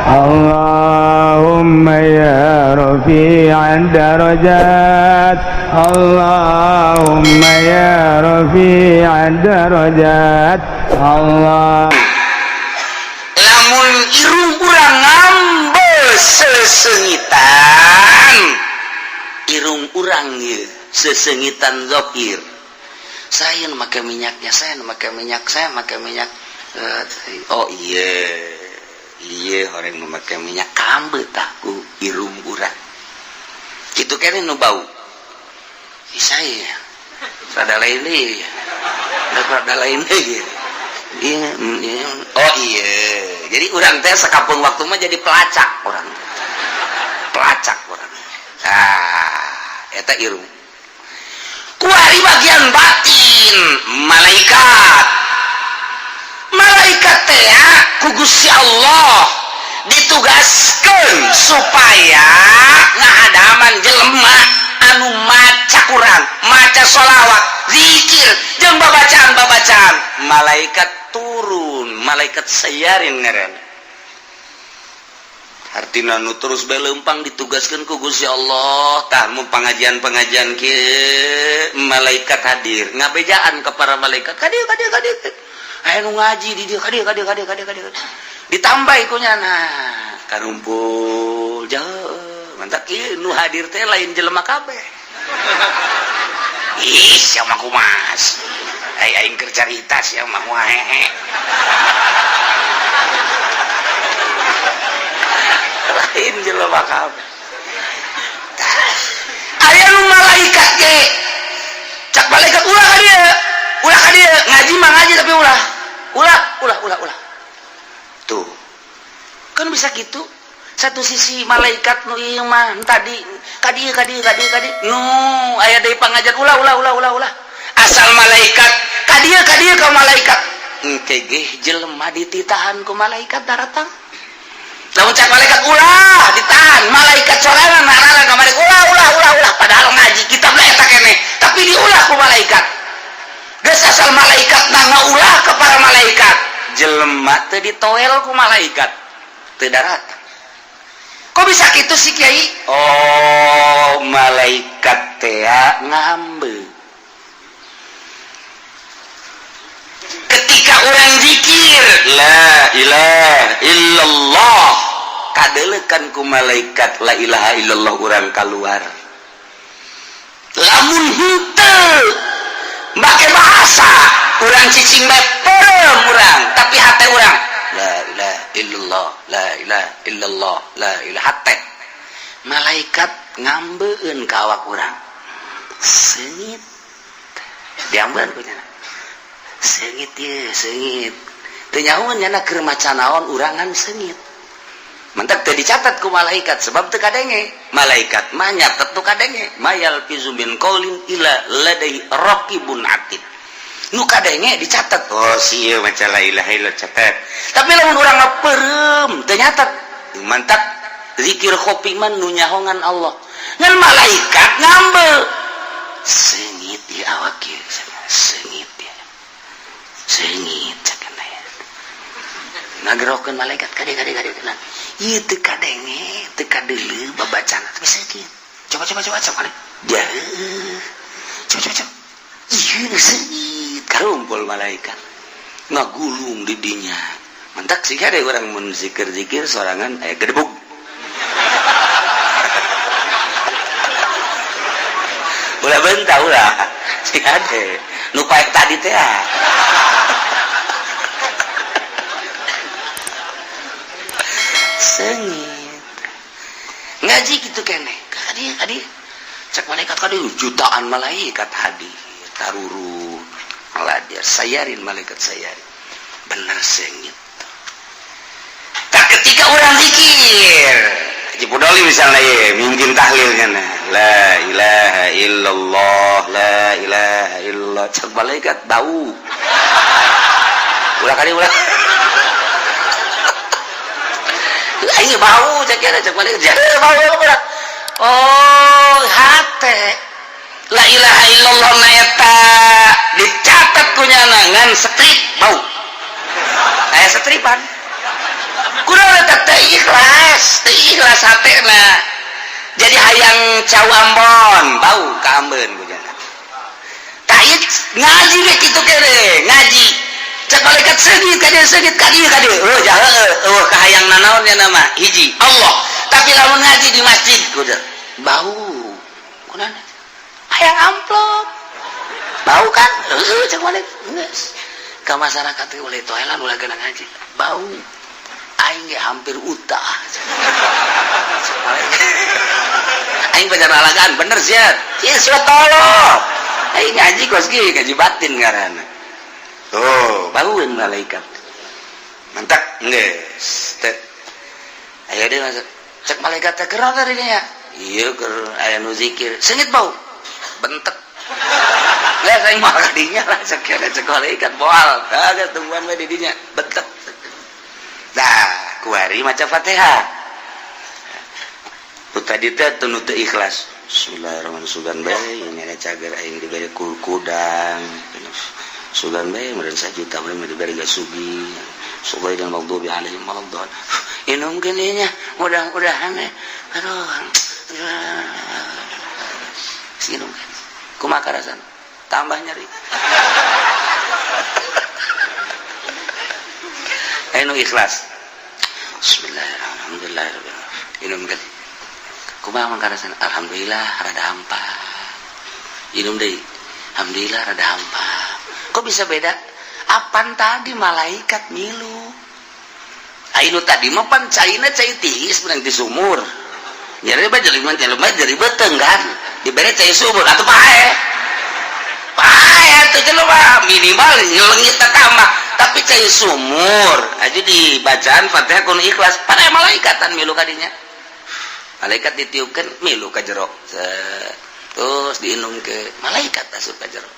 Allahumma ya rafi'ad darajat Allahumma ya rafi'ad darajat Allah. Lamun irung urang ngambe sesengitan irung urang ye sesengitan zokir saya memakai minyaknya saya memakai minyak oh iya orang memakai minyak kambe taku irung urang itu kene nu bau saya rada lain deh rada lain deh oh iya jadi urang teh sakapeung waktu mah jadi pelacak orang eta irung kuari bagian batin malaikat teh ku Gusti Allah ditugaskeun supaya ngahadaman jelema anu maca Quran maca sholawat zikir jeung babacaan malaikat turun malaikat sayarin ngaran artina nu terus beleumpang ditugaskeun ku Gusti Allah tah mun pengajian kieu malaikat hadir ngabejaan ka para malaikat kadieu aya nu ngaji di dieu kadieu ditambah ku nyana karumpul jauh mantap kieu nu hadir teh lain jelema kabeh ih sia mah kumas aing keur carita sia mah hehe lain jelema kabeh aya nu malaikat ge cak malaikat ulah ka dieu ngaji mah ngaji tapi ulah tuh kan bisa gitu satu sisi malaikat nu ieu mah tadi kadieu nu aya deui pangajian ulah asal malaikat kadieu ka malaikat engke ge jelema dititahan ku malaikat daratang lamun cak malaikat ulah ditahan malaikat sorangan marana ka malaikat ulah padahal ngaji kitab eta keneh tapi diulah ku malaikat geus asal malaikat ngaulah ka para malaikat jelema teu ditoel ku malaikat teu daratang kok bisa gitu sih Kiai oh malaikat teh ngambe ketika orang zikir la ilaha illallah kadeulekan ku malaikat la ilaha illallah urang kaluar lamun henteu make bahasa urang cicing bae peurem urang tapi hate urang la ilaha illallah la ilaha illallah la ilaha hate malaikat ngambeun ka awak urang seungit diambeun ku nya seungit ye seungit teu nyahoan nya keur maca naon urangan seungit mantap teu dicatat ku malaikat sebab teu kadenge malaikat mah nyatet tu kadenge mayal fizu min qaulin ila ladai raqibun atid nu kadenge dicatat oh sieu maca la ilaha illallah catat tapi lamun urang peureum teu nyatet mantap zikir khopi man nu nyahongan Allah ngan malaikat ngambe seungit di awak ieu seungit ya seungit cakana ya nagerokeun malaikat kade ieu teu kadenge teu kadeuleu babacana tapi seungit coba coba ieu seungit karumpul malaikat ngagulung di dinya mantak sih ada orang mun zikir sorangan gedebug ulah bentah ulah sih ada nu paek tadi teh sengit ngaji gitu kene kadi cek malaikat kadi jutaan malaikat hadir taruru ngaladir sayarin malaikat sayarin bener sengit tak ketika orang zikir Haji Pudoli misalnya ya mungkin tahlilnya nah la ilaha illallah la ilaha illallah cek malaikat bau ulah ini bau cek malaikat jadi bau oh hate la ilaha illallah na eta dicatat punya nangan strip bau aya stripan kurang eta teh ikhlas ikhlas hatena jadi hayang cau Ambon bau ka Ambeun kujana tah ieu ngaji we kitu kere ngaji cek malaikat seugit ka dieu oh jahe ka hayang nanaon nya nama hiji Allah tapi lamun ngaji di masjid kudu bau kunaon hayang amplop bau kan cek malaikat geus ka masyarakat teh oleh toelan ulah geuna ngaji bau aing ge hampir utah aing pacar alagaan bener sih ya sudah tolong aing ngaji kos ge ngaji batin ngaranna tuh baueun malaikat mantap geus teh aya deui cek malaikat teh keur tadi nya ieu keur aya nu zikir seungit bau bentek lah aing mah kadinya lah cek malaikat moal kagak tungguan we di dinya bentek dah kuari maca Fatihah tadi teh tunu teu ikhlas bismillahirrahmanirrahim sugan bae ini ada cager aing dibere kudang sugan bae meureun sajuta meureun dibere gasugi sugai dan maghdubi alaihim waladdallin inum geuning nya mudah-mudahan aduh sinum kumaha karasan tambah nyeri anu ikhlas bismillahirrahmanirrahim inum kan kumaha man karasan alhamdulillah rada hampa inum deui alhamdulillah rada hampa kok bisa beda apan tadi malaikat milu anu tadi mah pan caina cai tiis menang di sumur nyari mah jadi beteung kan dibere cai sumur atuh pae atuh jelema minimal ngelengit tambah tapi cai sumur aja di bacaan Fatihah kudu ikhlas pada malaikatan milu kadinya malaikat ditiupkan milu ka jero terus diinum ke malaikat asup ka jero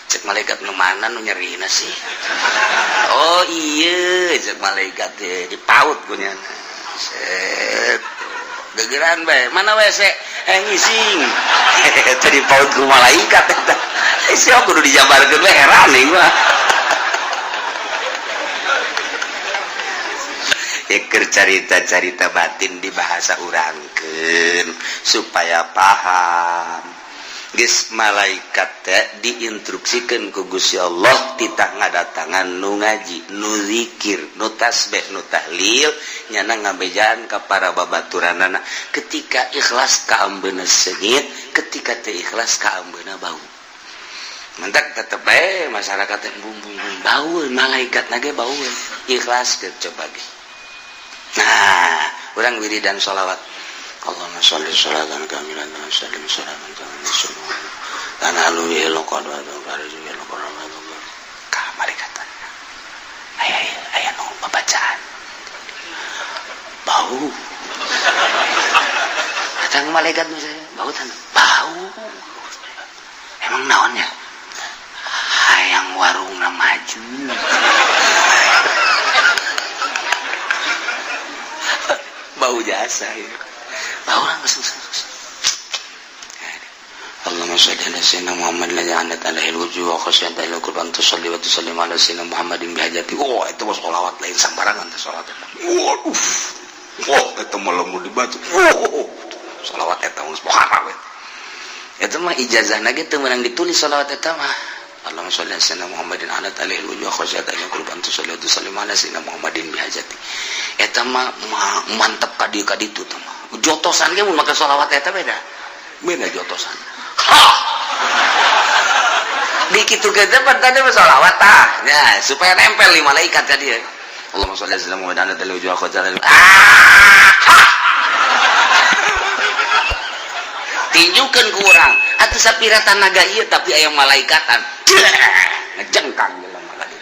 cek malaikat nu mana nu nyerina sih oh iya cek malaikat dipaut kunyana set gegeran bae mana WC ngising tadi paut ku malaikat eta siapa kudu dijabarkeun we heran nih mah keur carita-carita batin di bahasa urangkeun supaya paham geus malaikat teh diinstruksikeun ku Gusti Allah titah ngadatangan nu ngaji nu zikir nu tasbih nu tahlil nyana ngabejaan ka para babaturanana ketika ikhlas ka ambeuna seungit ketika teu ikhlas ka ambeuna bau mantak tetep bae masyarakat teh bum bau malaikat nage bau ikhlas ke coba ge nah urang wiridan sholawat Allahumma sholli sholatan kamilan wa sallim salaman kamilan dan alu elo qadwa baraju elo qadwa ka malaikat aya nu babacaan bau datang malaikat nu bau tan bau emang naonnya hayang warungna maju bau jasa ya bau geus Allahumma shalli ala sayyidina Muhammad la ja'alat alaihi alwujuh wa khasyata ila qurban tusalli wa tusallim ala sayyidina Muhammadin bihajati oh itu mah sholawat lain sambarangan teh salat waduh eta mah lamun dibaca sholawat eta geus muharram eta mah ijazahna ge teu meunang ditulis sholawat eta mah Allahumma shalli ala sayyidina Muhammadin ala alaihi alwujuh wa khasyata ila qurban tusalli wa tusallim ala sayyidina Muhammadin bihajati eta mah mantep ka dieu ka ditu teh mah jotosan ge mun make sholawat eta beda jotosan dikitu kita tadi sholawat tah ya supaya nempel di malaikat tadi ya Allahumma sholli ala sayyidina Muhammadin ala alaihi wa sallam tinjukeun ku urang atuh sapira tanaga ieu tapi aya malaikatan ngejengkang jelema tadi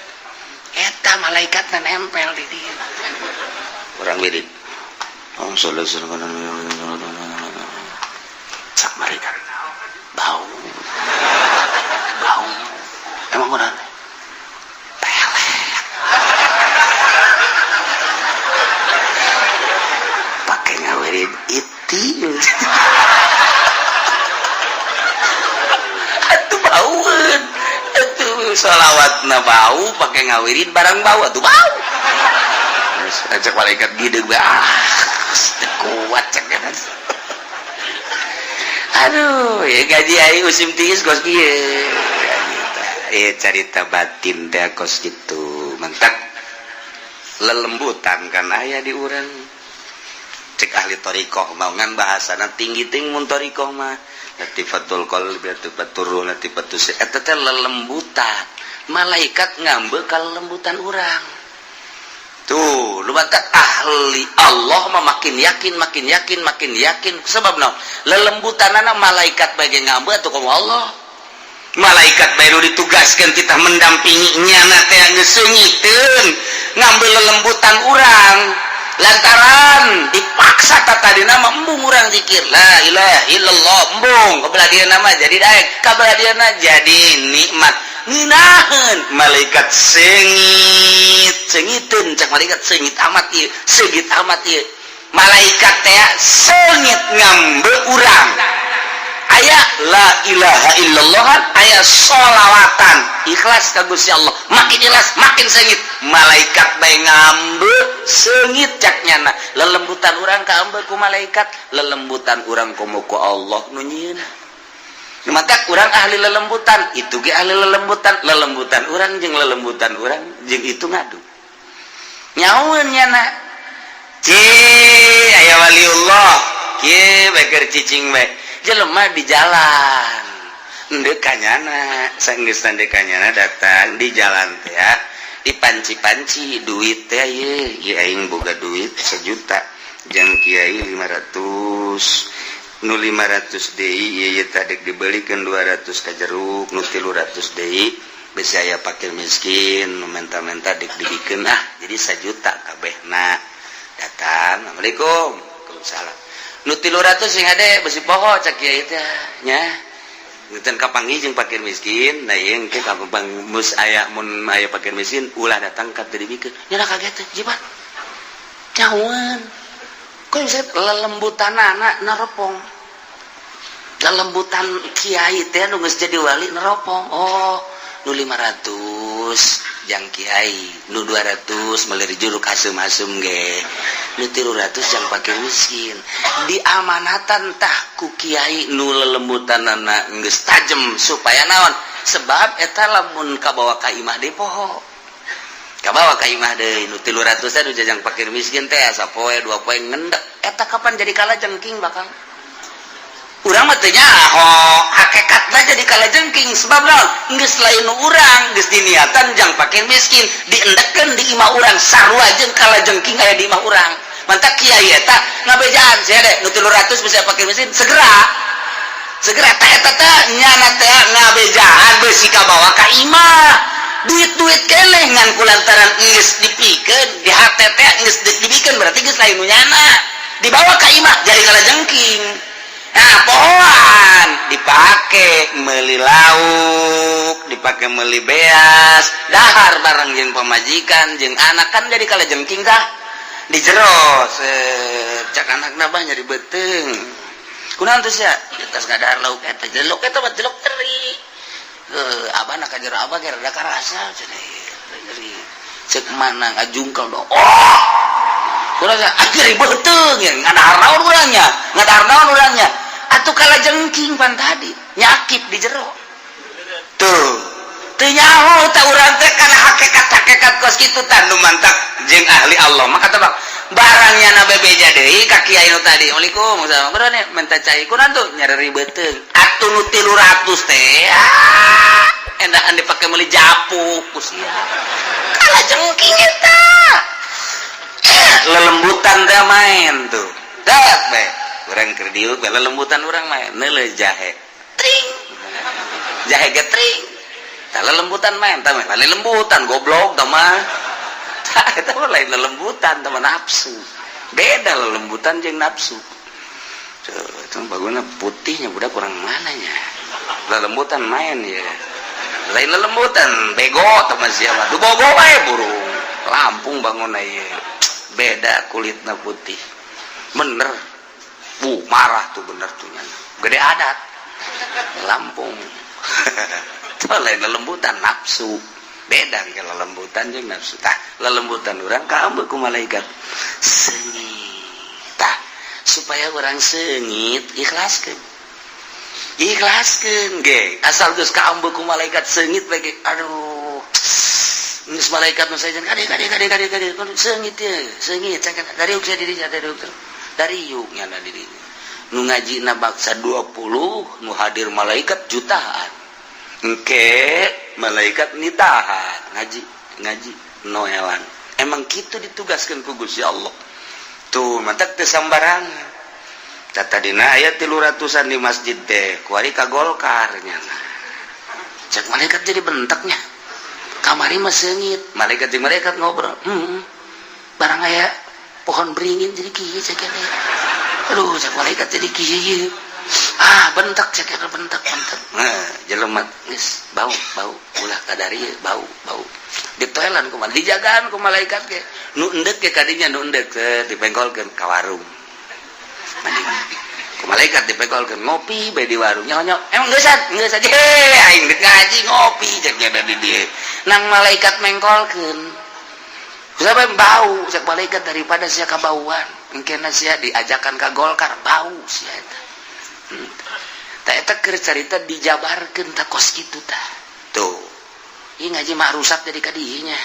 eta malaikatna nempel di dieu urang wirid Allahumma sholli ala sayyidina Muhammadin sak malaikat bau emang benar pelet pakai ngawirin iti atuh baueun atuh sholawatna bau pakai ngawirin barang bau atuh bau terus cek malaikat gideg kuat cek aduh ya gaji aing musim tiis kos kieu carita batin teh kos kitu mentak lelembutan kan aya di urang cek ahli thariqah mah ngan bahasana tinggi-tinggi mun thariqah mah latifatul qalbi latifatur latifatus eta teh lelembutan malaikat ngambe ka lelembutan urang tuh lu batak ahli Allah mah makin yakin sebab naon lelembutanana malaikat bage ngambe atuh ka Allah malaikat bae nu ditugaskeun kita mendampingi nyana teh geus seungiteun ngambil lelembutan urang lantaran dipaksa tadina mah embung urang zikir la ilaha illallah embung kabelah nama jadi daek kabelah jadi nikmat nginaheun malaikat seungiteun cak malaikat seungit amat ieu malaikat teh seungit ngambil urang aya la ilaha illallah aya sholawatan ikhlas ka Gusti Allah makin ikhlas makin seungit malaikat bae ngambe seungit caknyana lelembutan urang ka ambe ku malaikat lelembutan urang komo ku Allah nu nyieun mata urang ahli lelembutan itu ge ahli lelembutan urang jeung lelembutan urang jeung itu ngadu nyaun nyana ci aya waliullah kieu bae keur cicing bae jelema di jalan ndekanyana sanggeus ndekanyana datang di jalan teh ya dipanci-panci duit teh ye aing boga duit 1 juta jeung kiai 500 nu 500 deui ye tadek dibelikeun 200 ka jeruk nu 300 deui bisi aya fakir miskin nu menta-menta dek dibikeun jadi 1 juta kabehna datang assalamualaikum waalaikumsalam nu 300 sing ade besi poho cak kieu teh nya ngeuteun kapanggih jeung fakir miskin da ieu engke kampang mus aya mun aya fakir miskin ulah datang ka teu dibikeun nya kaget teh jibat nyaun kok bisa lelembutanana neropong lelembutan kiai teh nu geus jadi wali neropong oh nu 500 jang kiai nu 200 meuli juruk hasem-hasem ge nu 300 jang fakir miskin diamanatan tah ku kiai nu lelembutanana geus tajem supaya naon sebab eta lamun kabawa ka imah deui poho kabawa ka imah deui nu 300 teh nu jang fakir miskin teh sapoe 2 poe ngendek eta kapan jadi kalajengking bakal urang mah teu nyaho hakikatna jadi kalajengking sebab naon geus lain nu urang geus diniatan jang fakir miskin diendekeun di imah urang sarua jeung kalajengking aya di imah urang mantak kiai eta ngabejaan sia de nu 300 bisa fakir miskin segera teh eta teh nyana teh ngabejaan beusi kabawa ka imah duit-duit keleh ngan kulantaran geus dipikeun di hate teh geus dibikeun berarti geus lain nu nyana dibawa ka imah jadi kalajengking. Nah, pohoan dipake meuli lauk, dipake meuli beas, dahar bareng jeung pamajikan jeung anak kan jadi kalajengking tah. Di jero cak anakna bah nyari beuteung. Kunaon teh sia? Tas ngadahar lauk eta, jelok eta mah jelok teri. Abana ka jero abah ge rada karasa cenah. Cek manang ajungkel dong. Oh! Kurangnya akhirnya betul ya ngadahar naon urangnya atuh kalajengking pan tadi nyakip di jero tuh teu nyaho ta urang teh kana hakikat kos kitu tah nu mantak jeung ahli Allah maka teh barangnya na bebeja deui ka kiai nu tadi waalaikumsalam berane minta cai kunaon tuh nyari beuteung atuh nu 300 teh endahan dipake meuli japuk ku sia kalajengking eta lelembutan teh main tuh dak bae urang keur diuk lelembutan urang main neuleuh jahe tring jahe getring tah lelembutan main tah lain lembutan goblok tah mah tah eta mah lain lelembutan tah nafsu beda lelembutan jeung nafsu tuh baguna putihnya budak kurang mananya lelembutan main ya lain lelembutan bego tah mah sia mah du bogo wae burung Lampung bangun ieu beda kulitna putih bener marah tuh bener tuh nya gede adat Lampung tuh lain lelembutan nafsu beda ke lelembutan jeung nafsu tah lelembutan urang kaambeuk ku malaikat seungit tah supaya urang seungit ikhlaskeun ikhlaskeun ge asal geus kaambeuk ku malaikat seungit we ge aduh geus malaikat nu saejeun kade seungit teh seungit can dari uksa diri dari yuk nya diri nu ngajina baksa 20 nu hadir malaikat jutaan engke malaikat nitahan ngaji no hewan emang kitu ditugaskeun ku Gusti Allah tuh mantak teu sambarangan kata dina aya 300-an di masjid teh kuari ka Golkar nya cek malaikat jadi bentaknya kamari mah seungit malaikat jeung malaikat ngobrol barang aya pohon beringin jadi kieu cek aya aduh cek malaikat jadi kieu bentak cek bentak jelema geus bau ulah kadari bau ditoelan kumaha dijagaan ku malaikat ge nu endek ge kadinya nu endek dipengkolkeun ka warung mending ku malaikat dipengkolkeun ngopi bae di warung nyaho emang geus aja aing dek ngaji ngopi cek nya di dieu nang malaikat mengkolkeun sampai bau cek malaikat daripada sia kabauan engkena sia diajakan ka Golkar bau sia eta tah eta keur carita dijabarkeun tah kos kitu tah tuh ieu ngaji mah rusak jadi kadieu nya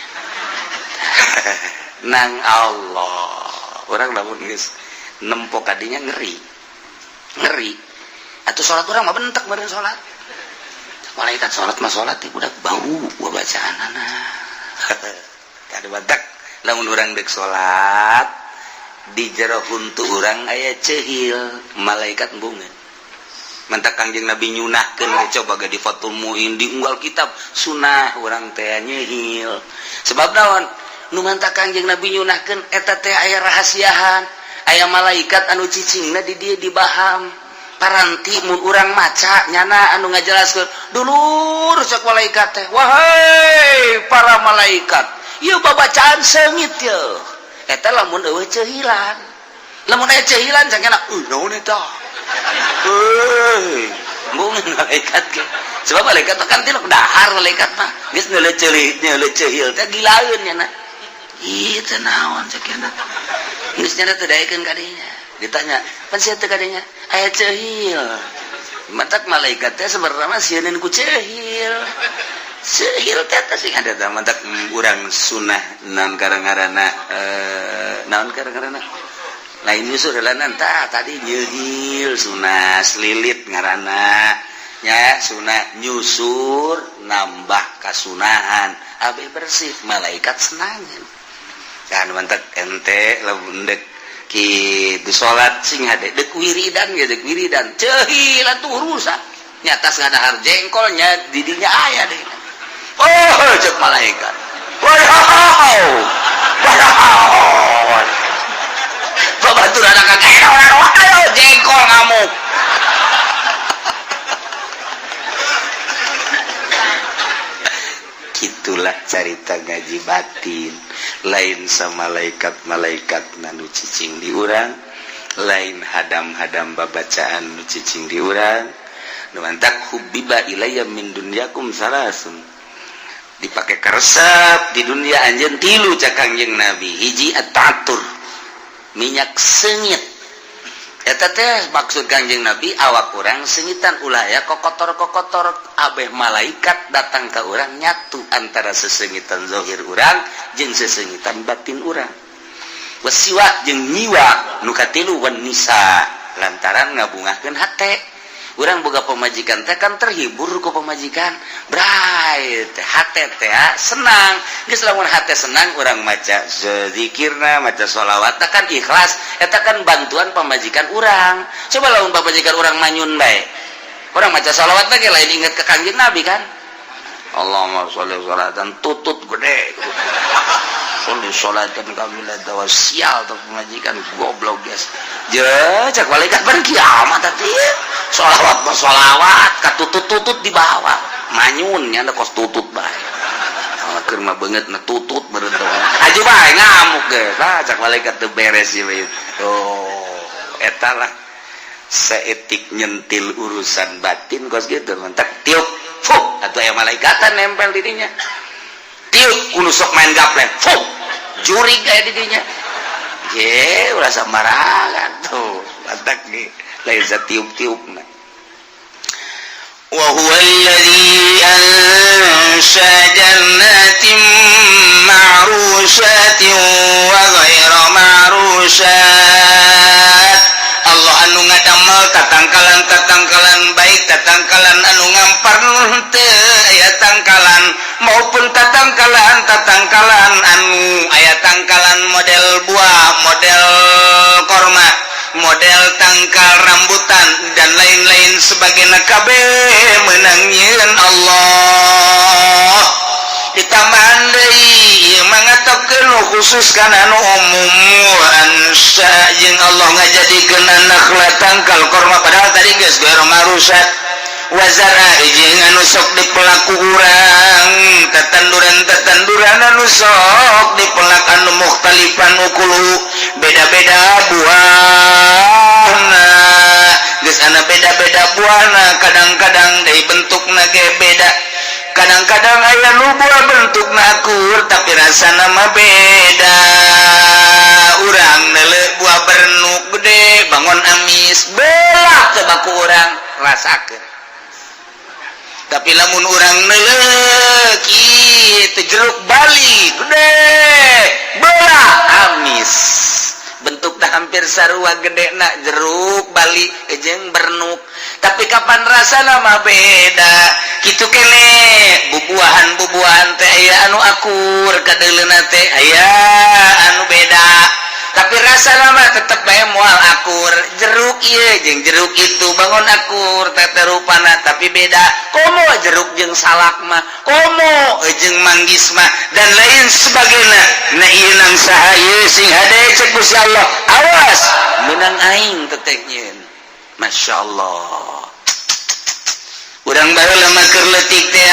nang Allah urang lamun geus nempo kadinya ngeri atuh salat urang mah bentek bareng salat malaikat salat mah salat teh budak bau bacaanana kada bentek lamun urang deuk salat di jero huntu urang aya cehil malaikat embungeun mantak Kangjeng Nabi nyunahkeun coba ge di Fathul Muin di unggal kitab sunah urang teh nyehil sebab naon nu mantak Kangjeng Nabi nyunahkeun eta teh aya rahasiahan aya malaikat anu cicingna di dieu dibaham paranti mun urang maca nyana anu ngajelaskeun dulur cek malaikat teh wahai para malaikat ieu babacaan seungit yeuh eta lamun eueuh cehilan lamun aya cehilan cangkena naon eta mungkin malaikat ge sebab malaikat kan tilok dahar malaikat mah geus neuleuh cehil teh gilaeun nya na ieu teh naon cek nya geus nya teh daekeun kadinya ditanya pan sia teh kadinya aya cehil mantak malaikat teh sebenarnya mah sieun ku cehil teh sing ada teh mantak urang sunah naon karangarana naon karangarana lain nyusur helanan tadi nyeuhil sunah lilit ngaranna nya sunah nyusur nambah kasunahan abeh bersih malaikat senangeun kan mantek ente lamun deuk kitu salat sing hade deuk wiridan ge deuk wiridan ceuhil atuh rusak nyatas ngadahar jengkolnya didinya aya deui cek malaikat wow batur anak kakek ayo jengkol ngamuk gitulah cerita ngaji batin lain sama malaikat nanu cicing di urang lain hadam babacaan nu cicing di urang nu mantak hubbiba ilayya min dunyakum salasun dipake karesep di dunia anjeun tilu cak Kangjeng Nabi hiji at-tatur minyak seungit eta teh maksud Kangjeng Nabi awak urang seungitan ulah aya kokotor abeh malaikat datang ka urang nyatu antara seseungitan zahir urang jeung seseungitan batin urang wasiwa jeung nyiwa nu katilu wan nisa lantaran ngabungahkeun hate urang boga pemajikan teh kan terhibur ku pemajikan brai teh hate teh senang geus lamun hate senang urang maca zikirna maca sholawat kan ikhlas eta kan bantuan pemajikan urang coba lamun pemajikan urang manyun bae urang maca sholawat ge lain inget ke Kangjeng Nabi kan Allahumma sholli sholatan tutut gede sholli sholatan kamilatan wa sial tuh pemajikan goblok guys cak malaikat ban kiamat tadi sholawat katutut di bawah manyunnya ada kos tutut bae keur mah beungeut na tutut berentong aja bae ngamuk ge cak malaikat teu beres ieu eta lah seetik nyentil urusan batin kos gitu mentak tiup atuh aya malaikatan nempel di dinya tiup kudu sok main gaplek jurig aya di dinya ulah samarangan tuh mantak ge lain sa tiup-tiupna wa huwa alladzi ansha jannatin ma'rusyatin wa ghairu ma'rusyat. Allah anu ngadamel tatangkalan baik, tatangkalan anu ngampar teu aya tangkalan, maupun tatangkalan anu aya tangkalan model buah, model korma, model tangkal rambutan dan lain-lain sebagainya kabeh meunang nyieun Allah. Ditambahan deui mangatopkeun khusus kana anu umum ansya jeung Allah ngajadikeun anak tangkal korma padahal tadi geus ghairu marusat wazara jeung anu sok dipelaku urang tetanduran anu sok dipelak anu mukhtalifan ukulu beda-beda buahna geus ana beda-beda buahna kadang-kadang deui bentukna ge beda. Kadang-kadang aya nu buah bentukna akur tapi rasana mah beda. Urang neuleuh buah bernuk gede bangun amis belah teu baku urang rasakeun. Tapi lamun urang neuleuh kitu jeruk bali gede belah amis. Bentukna hampir sarua gedena jeruk bali jeung bernuk. Tapi kapan rasana mah beda. Kitu kene bubuahan teh aya anu akur kadeuleuna teh aya anu beda. Tapi rasana mah tetep bae moal akur. Jeruk ieu jeung jeruk itu bangun akur teh rupana tapi beda. Komo jeruk jeung salak mah, komo jeung manggis mah dan lain sebagainya. Na ieu nang saha ieu sing hade cek Gusti Allah. Awas meunang aing teteh nyieun. Masyaallah. Urang baheula mah keur leutik teh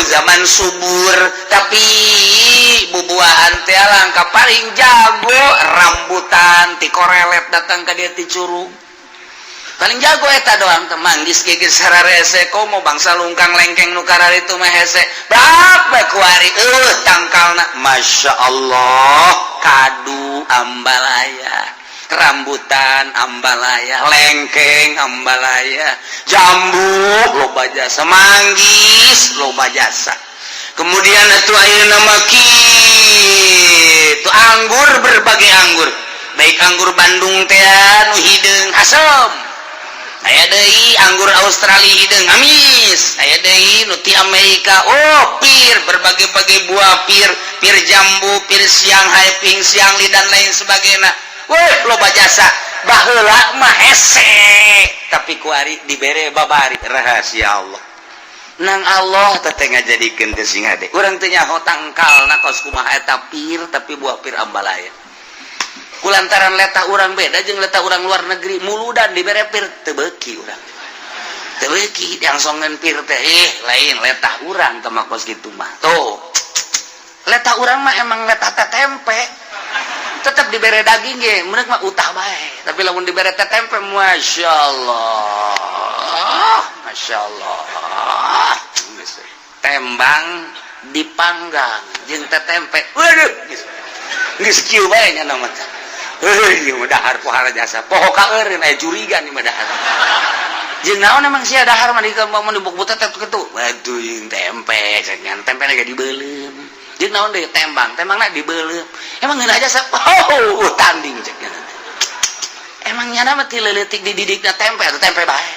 zaman subur tapi bubuahan teh langka paling jago rambutan ti korelet datang ka dieu ti curug. Paling jago eta doang teh manggis geger sararese komo bangsa lungkang lengkeng nu kararitu mah hese. Bae kuari tangkalna masyaallah kadu ambalaya. Rambutan ambalaya, lengkeng ambalaya, jambu loba jasa, manggis loba jasa. Kemudian atuh ayeuna mah kitu anggur, berbagai anggur. Baik anggur Bandung teh anu hideung asem. Aya deui anggur Australia hideung amis. Aya deui nu ti Amerika pir, berbagai-bagai buah pir jambu, pir Shanghai, ping Siangli dan lain sebagainya. Woi loba jasa baheula mah hese tapi kuari dibere babari rahasia Allah. Nang Allah teteh ngajadikeun teh sing hade. Urang teh nyaho tangkalna kos kumaha eta pir tapi buah pir ambalaya. Kulantaran letah urang beda jeung letah urang luar negeri muludan dibere pir teu beuki urang. Teu beuki diangsongeun pir teh lain letah urang teh mah kos kitu mah. Tuh. Letah urang mah emang letah teh tempe. Tetap dibere daging ge meunang mah utah bae tapi lamun dibere teh tempe masyaallah tembang dipanggang jeung teh tempe waduh geus kieu bae nya nama teh ieu mah dahar pohara jasa poho ka eureun aya curiga ni mah dahar jeung naon emang sia dahar mah dikembang dibuk-buk teh kitu waduh jeung tempe cenah tempe ge dibeulem. Jeung naon deui tembangna dibeuleuh. Emang ngeun aja tanding ceknya. Emang nyana mah ti leutik dididikna tempe atau tempe bae.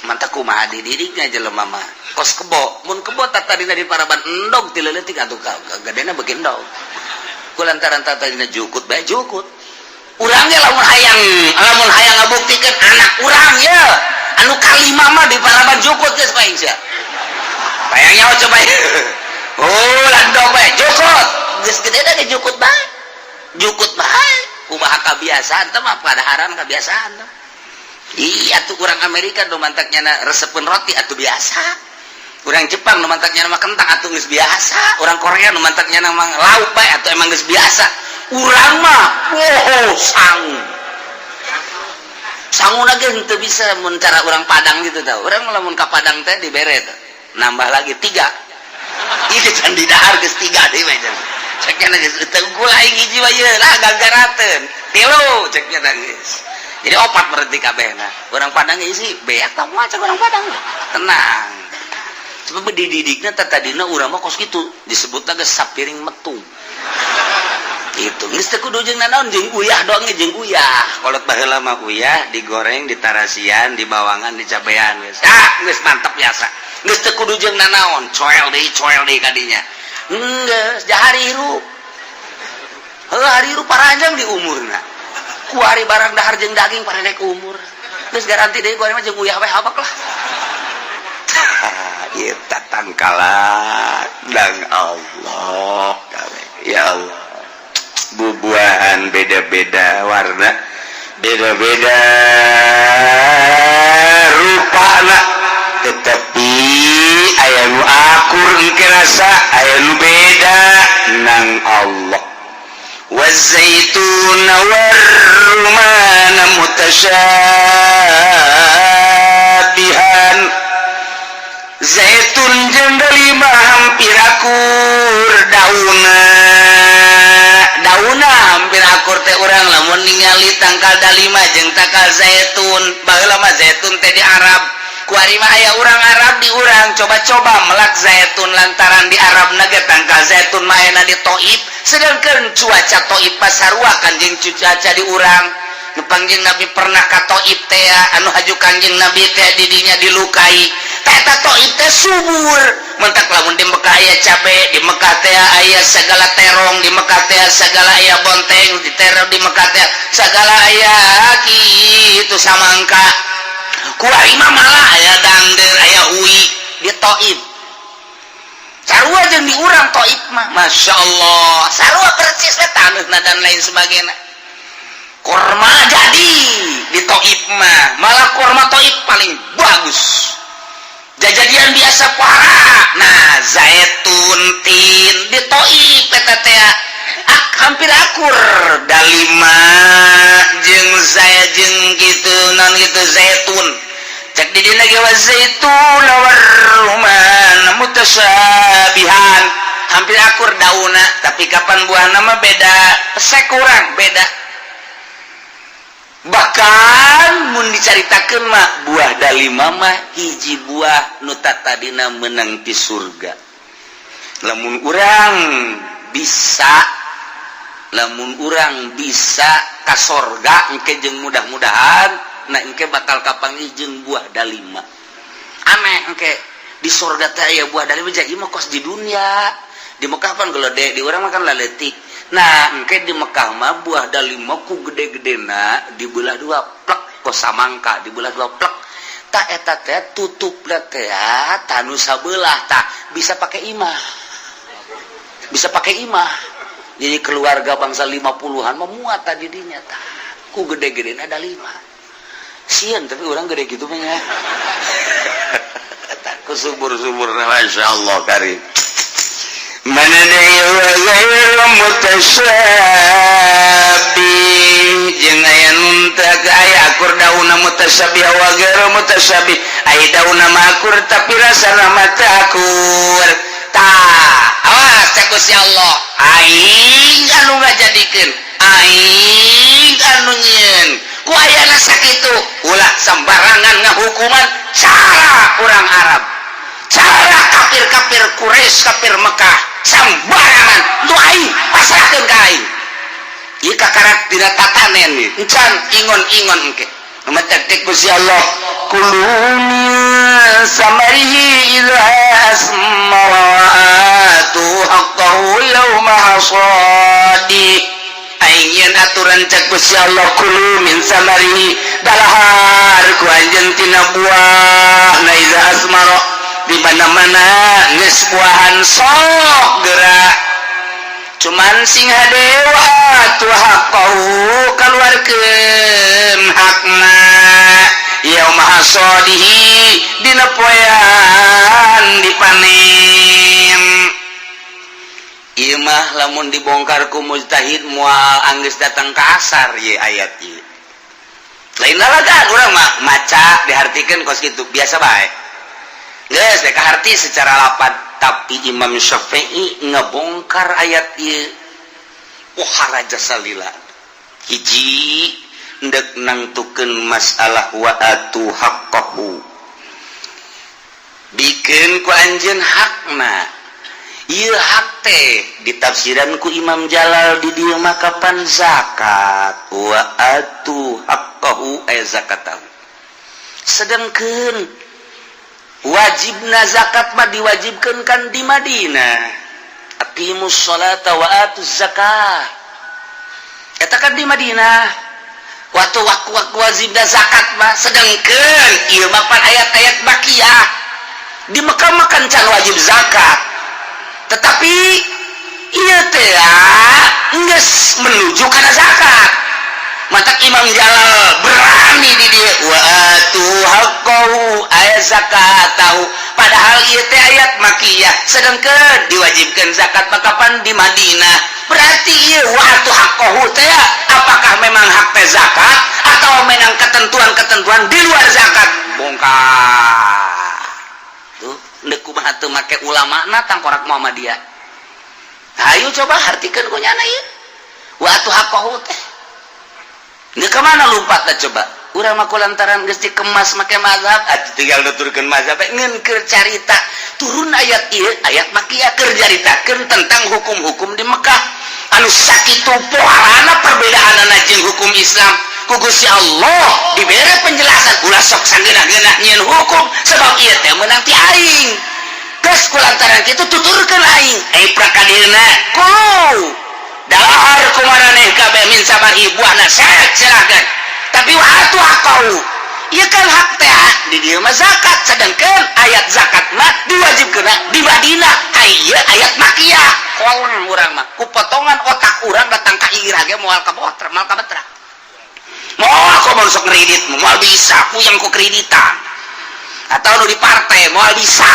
Mantap kumaha dididikna jelema mah. Kos kebo, mun kebo tatadina di paraban endog ti leutik atuh gadena beuki endog. Kulantaran tatadina jukut bae jukut. Urang ge lamun hayang ngabuktikeun anak urang ya. Anu kalima mah di paraban jukut geus paing sia. Bayangnya coba ya. Landog bae jukut geus gede da jukut bae kumaha kabiasaan teh mah padaharan kabiasaan teh iya tuh urang Amerika nu mantaknya resepeun roti atuh biasa urang Jepang nu mantaknya mah kentang atuh geus biasa urang Korea nu mantaknya mah lauk bae atuh emang geus biasa urang mah sanguna ge henteu bisa mun cara urang Padang gitu tau urang lamun ka Padang teh dibere teh nambah lagi 3 itu can di dahar geus 3 deui mah cekna geus teu gula aing hiji wae lah gagarateun 3 cekna geus Jadi opat berarti kabehna. Orang Padang isi beak tah moal cek orang Padang. Tenang. Coba dididikna tadina urang mah kos kitu disebutna geus sapiring metung. Gitu. Geus teu kudu jeung nanaon jeung uyah doang jeung uyah. Kolot baheula mah uyah digoreng, ditarasian, dibawangan, dicabean geus. Geus mantep biasa. Geus teu kudu jeung nanaon, coel deui kadinya. Geus jahari hirup. Heuh hari hirup paranjang di umurna. Ku hari barang dahar jeung daging parendek umur. Geus garanti deui goreng mah jeung uyah we habak lah. Ieu tatangkala dan Allah. Ya Allah. Bubuahan beda-beda warna, beda-beda rupana, tetapi aya nu akur engke rasa, aya nu beda nang Allah. Wazaitun warman mutasyabihan, zaitun jeung dalima hampir akur dauna hampir akur teh urang lamun ningali tangkal dalima jeung tangkal zaitun baheula mah zaitun teh di Arab ku ari mah aya urang Arab di urang coba-coba melak zaitun lantaran di Arab ge tangkal zaitun mah aya di Taif sedangkeun cuaca Taif pasarua kanjing cuaca di urang nu pangjing Nabi pernah ka Taif teh anu haju kanjing Nabi teh di dinya dilukai eta Taif teh subur mentak lamun di Mekah aya cabe di Mekah teh aya segala terong di Mekah teh segala aya bonteng di terong di Mekah teh segala aya kitu samangka ku ari mah malah aya dangdeur aya ui di Taif sarua jeung di urang Taif mah masyaallah sarua persis we taneuhna dan lain sebagainya kurma jadi di Taif mah malah kurma Taif paling bagus jajadian biasa para nah zaitun tin di Taif eta teh hampir akur dalima jeung saya jeung gitu non gitu zaitun cek di dina ge wa zaitun warman mutasyabihan hampir akur dauna tapi kapan buahna mah beda pesek kurang beda bahkan mun dicaritakeun mah buah dalima mah hiji buah nu tatadina meunang ti surga lamun urang bisa ka sorga engke jeung mudah-mudahan na engke bakal kapanggih jeung buah dalima aneh engke di sorga teh aya buah dalima jadi mah kos di dunia di Mekah pan gelede di urang makan laletik nah engke di Mekah mah buah dalima ku gede-gedena dibelah dua plek kos samangka dibelah dua plek tak eta teh tutup teh tanu sabelah tak bisa pakai imah jadi keluarga bangsa 50-an memuat tadi dinya tak ku gede-gedena dalima sieun tapi orang gede gitu mah nya tak ku subur-suburna masyaallah karim manadai wa ghairu mutasyabih jeung aya nun teh aya akur dauna mutasyabih wa ghairu mutasyabih aya dauna mah akur tapi rasana mah teu akur tah awas cek Gusti Allah aing anu ngajadikeun aing anu nyieun ku ayana sakitu ulah sembarangan ngahukuman cara urang Arab cara kafir-kafir Quraisy kafir Mekah sambarangan tu aing pasrahkeun ka aing ieu kakarak dina tatanen ieu encan ingon-ingon engke matak Gusti Allah kullu min samarihi idza asmara atu haqqahu yawma hasadi aing yen aturan cek Gusti Allah kullu min samarihi dalahar ku anjeun tina buah na idza asmara di mana-mana geus buahan sok geura cuman sing hadewa tu haqqahu kaluarkeun hakna yauma hasadihi dina poean dipanen ieu mah lamun dibongkar ku mujtahid moal anggeus datang ka asar ye ayat ieu lain lalagan urang mah maca dihartikeun kos kitu biasa bae geus teh kaharti secara lapan tapi Imam Syafi'i ngebongkar ayat ieu haraja salila hiji ndek nangtukeun masalah wa atu haqqahu bikin ku anjeun hakna ieu hak teh ditafsiran ku Imam Jalal di dieu mah kapan zakat wa atu haqqahu ay zakatahu sedengkeun wajibna zakat mah diwajibkeun kan di Madinah aqimus sholata wa atuz zakah eta kan di Madinah waktu wajibna zakat mah sedengkeun ieu mah pan ayat-ayat makiyah di Mekah makan can wajib zakat tetapi ieu teh geus menuju kana zakat mata Imam Jalal berani di dia wa atu haqqahu ay zakatahu padahal ieu teh ayat makiyah sedangkeun diwajibkeun zakat kapan di Madinah berarti ieu wa atu haqqahu teh apakah memang hak teh zakat atau memang ketentuan-ketentuan di luar zakat bongkar tuh ndek kumaha teu make ulama na tangkorak Muhammadiyah ayo coba hartikeun ku nyana ieu wa atu haqqahu teh ndek ka mana lumpat teh coba urang mah kulantaran geus dikemas make mazhab tinggal nuturkeun mazhab ngeun keur carita turun ayat ieu ayat makiyah keur caritakeun tentang hukum-hukum di Mekah anu sakitu poarana perbedaanna jeung hukum Islam ku Gusti Allah dibere penjelasan ulah sok sangeuna-geuna nyieun hukum sebab ieu teh meunang ti aing geus kulantaran kitu tuturkeun aing prakadirna ku dahar kumaraneh kabeh min sabari buahna sehat silahkan tapi wa atu haqqahu ieu kan hak teh di dieu mah zakat sedangkeun ayat zakat mah diwajibkeunna di Madinah ieu ayat makiyah kolong urang mah ku potongan otak urang datang ka irah ge moal ka botra moal ka betra moal kok mau sok kredit moal bisa puyeng ku kreditan atau nu di partai moal bisa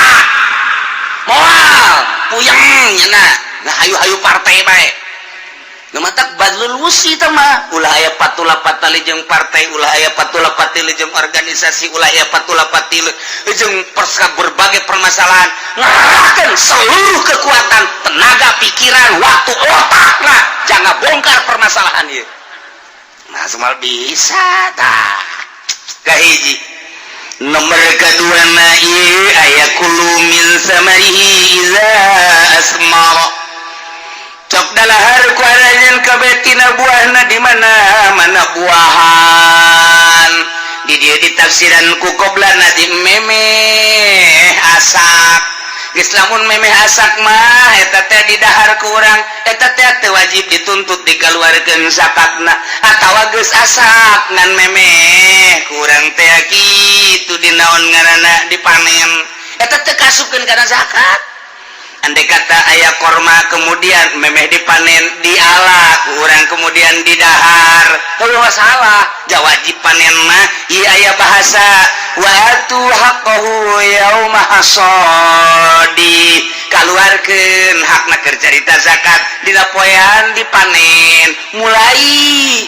moal puyeng nya nah hayu-hayu partai bae ngamatak badlul wusi teh mah ulah aya patulapat tali jeung partai ulah aya patulapat tali jeung organisasi ulah aya patulapat tali jeung berbagai permasalahan ngarahkeun seluruh kekuatan tenaga pikiran waktu otakna jangan bongkar permasalahan ieu nah semal bisa tah kahiji nomor kedua na ieu aya kulu min samarihi iza asmara cok dalahar ku arajan kabetina buahna di mana buahan di dia ditafsiran ku qoblana di memeh asak geus lamun memeh asak mah eta teh didahar ku urang eta teh teu wajib dituntut dikaluarkeun zakatna atawa geus asak ngan memeh ku urang teh kitu dinaon ngaranna dipanen eta teh kasupkeun kana zakat andai kata aya korma kemudian memeh dipanen diala urang kemudian didahar teu masalah jawajib panen mah ieu aya bahasa wa atu haqqahu yauma hasadi kaluarkeun hakna keur carita zakat dina poean dipanen mulai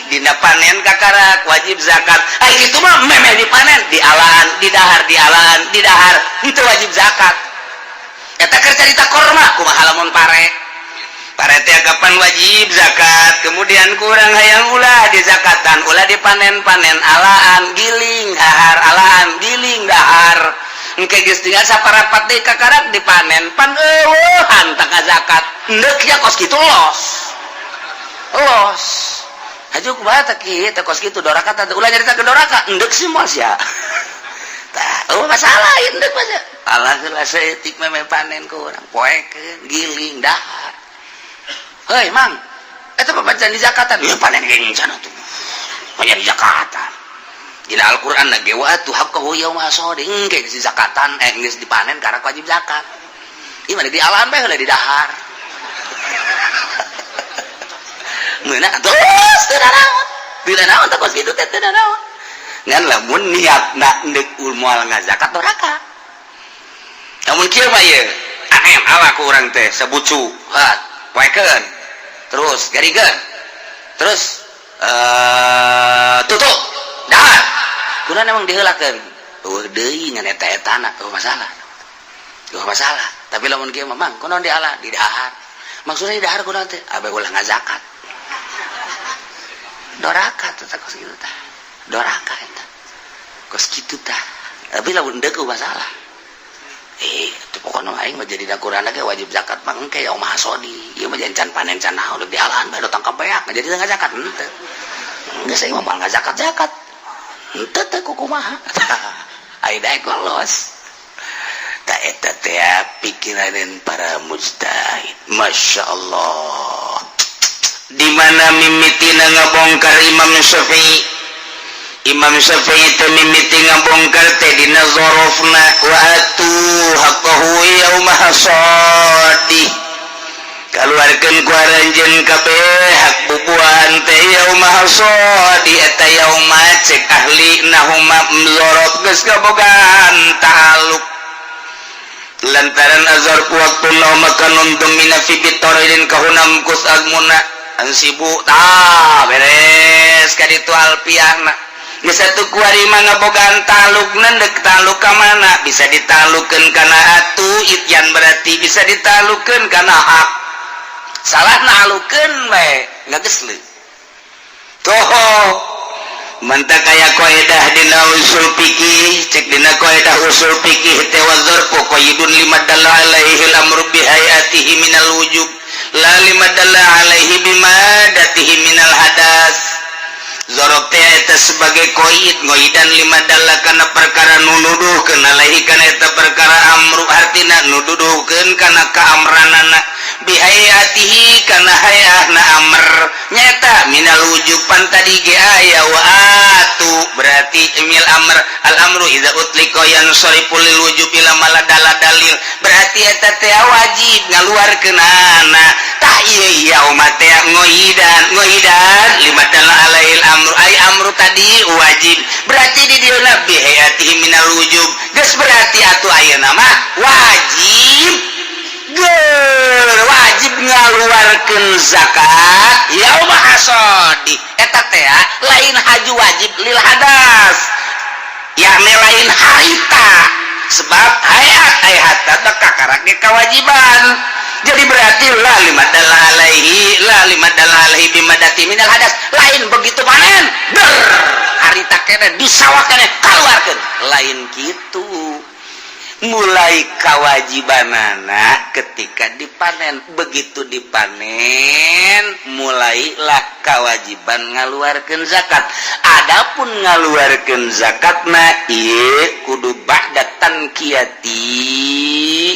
dina panen kakarak wajib zakat kitu mah memeh dipanen dialaan didahar itu wajib zakat eta keur carita korma kumaha lamun pare teh kapan wajib zakat kemudian kurang hayang ulah di zakatan ulah dipanen-panen alaan giling dahar alaan giling dahar engke geus tinggal saparapat deui kakarak dipanen pan eueuhan tang zakat endeuh nya kos kitu los aju kumaha teh kieu teh kos kitu doraka teh ulah nyarita ke doraka endeuh sih moal sia tah masalah endeuh mah Allah geus etik memeh panen ku urang poekeun giling dahar heuy mang eta papacan di zakatan ya panen geuning cenah tuh aya di zakatan dina Al-Qur'an na ge wa tu haqqahu yauma hasadi engke di zakatan geus dipanen karena wajib zakat ieu mah di alaan bae heula di dahar meunang terus teu naon bila naon teh kos kitu teh teu naon ngan lamun niatna endeuh moal ngazakat doraka namun kieu mah ieu aem ala ku urang teh sabucu hat poekeun terus garikeun terus tutup dahar kunaon emang diheulakeun eueuh deui ngan eta-etana teu masalah tapi lamun kieu mah mang kunaon diala di dahar maksudna di dahar kunaon teh abe ulah ngazakat doraka teh kos kitu tah doraka eta kos kitu tah tapi lamun deuk masalah itu pokoknya aing mah jadi dakurana ge wajib zakat mah engke yaum hasodi ieu mah jancan panen can naon di halahan bae datang ka beak jadi teu zakat henteu geus aing mah enggak zakat henteu teh kumaha ai daek lolos ta eta teh pikiraneun para mujtahid masyaallah di mana mimitina ngabongkar Imam Syafi'i teh mimiti ngabongkar teh dina zorofna wa atu haqqahu yauma hasadi kaluarkeun ku aranjeun kabeh hak bubuhan teh yauma hasadi eta yauma cek ahli nahuma zorof geus kabogaan ta'alluq lantaran azhar waktu nauma kanun domina fi bitorin kahunam kus agmuna ansibu beres ka ditu alpiahna geus atuh kuari mah ngabogaan talukna dek taluk ka mana bisa ditalukeun kana atu ityan berarti bisa ditalukeun kana hak salah nalukeun bae ngageusleun toh mantap kaya kaidah dina usul fikih cek dina kaidah usul fikih teh wazarfu qaidun limadalla alaihi al-amru bihayatihi minal wujub la limadalla alaihi bimadatihi minal hadas zorok teh eta sebagai qaid ngoidan limadalla kana perkara nududuhkeun alaihi kana eta perkara amru artina nududuhkeun kana kaamranana bihayatihi kana hayahna amr nyata minal wujub pan tadi ge aya wa atu berarti emil amr al amru idza utliqa yansariful lil wujub ila maladala dalil berarti eta teh wajib ngaluarkeun ana tah ieu yauma teh ngoidan limadalla alail amru ay amru tadi wajib berarti di dieuna bihayatihi minal wujub geus berarti atuh ayeuna mah wajib ngaluarkeun zakat yaum hasadi eta teh lain haji wajib lil hadas ya lain haita sebab hayat teh kakarak ge kewajiban jadi berarti la limadalla alaihi bimadati minal hadas lain begitu panen harita kene disawah kene kaluarkeun lain kitu mulai kewajibanana ketika dipanen begitu dipanen mulailah kewajiban ngaluarkeun zakat adapun ngaluarkeun zakatna ieu kudu ba'da tankiyati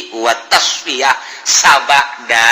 wa tasfiyah sabada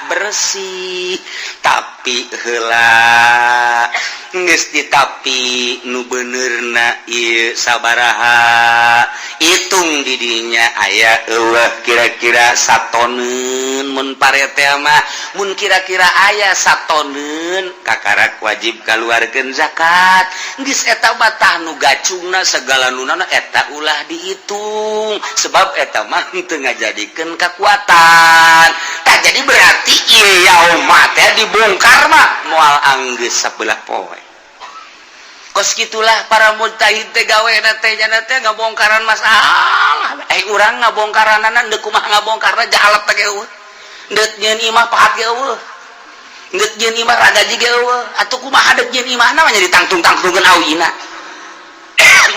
bersih tapi heula geus ditapi nu benerna ieu sabaraha hitung di dinya aya eueuh kira-kira satoneun mun parete mah mun kira-kira aya satoneun kakarak wajib kaluarkeun zakat geus eta mah tah nu gacungna segala nunana eta ulah dihitung sebab eta mah teu ngajadikeun kakuatan tah jadi berarti ieu yauma teh dibongkar mah moal anggeus sabelah poe kos gitulah para mujtahid teh gaweana teh jana teh ngabongkaran masalah urang ngabongkaranana deuk kumaha ngabongkarna jahalat teh eueuh deuk nyeun imah pahat ge eueuh deuk nyeun imah ragaji ge eueuh atuh kumaha deuk nyeun imahna mah nya ditangtung-tangtungkeun awina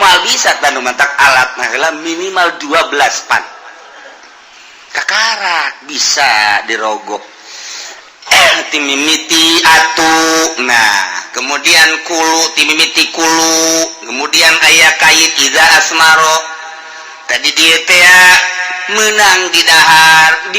moal bisa tanu mantak alatna heula minimal 12 pan kakarak bisa dirogok timimiti atu nah kemudian kulu timimiti kulu kemudian aya kait iza asmaro tadi dia teh menang di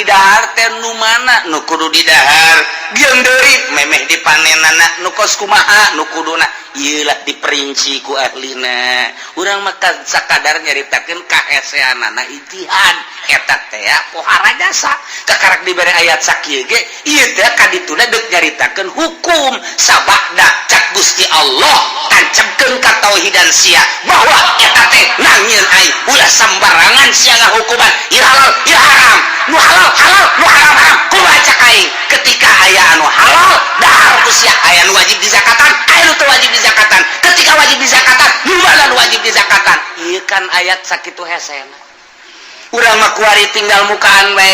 dahar teh nu mana nu kudu di dahar geung deui memeh dipanenana nu kos kumaha nu kuduna ieu lah diperinci ku ahlina urang mah sakadar nyaritakeun kaeseanana ijtihad eta teh pohara jasa kakarak dibere ayat sakieu ge ieu teh kadituna deuk nyaritakeun hukum sabada cak Gusti Allah tancapkeun ka tauhidan sia bahwa eta teh nangieun ai ulah sambarangan sia ngahukuman ieu halal ieu haram nu halal halal nu haram haram kumaha cak aing ketika aya anu halal dahar ku sia aya nu wajib dizakatan aya nu teu wajib dizakatan ketika wajib dizakatan nu mana nu wajib dizakatan ieu kan ayat sakitu hesena urang mah kuari tinggal mukaan we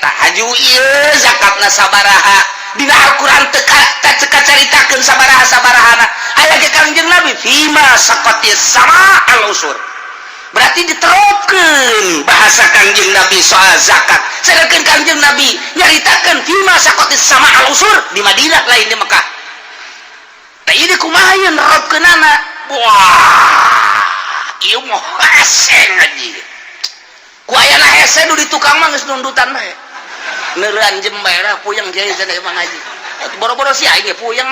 tah haju ieu zakatna sabaraha dina Al-Qur'an teka caritakeun sabaraha-sabarahana aya ge Kangjeng Nabi fima saqatis sama al-usur berarti diterapkeun bahasa Kangjeng Nabi soal zakat sedangkan Kangjeng Nabi nyaritakeun fima saqatis sama al-usur di Madinah lain di Mekah tah ieu kumaha yeun nerapkeunana wah ieu mah hese ngaji ku ayana hese nu di tukang mah geus nundutan bae neureun jember puyeng kieu cenah emang ngaji boro-boro si aing puyeng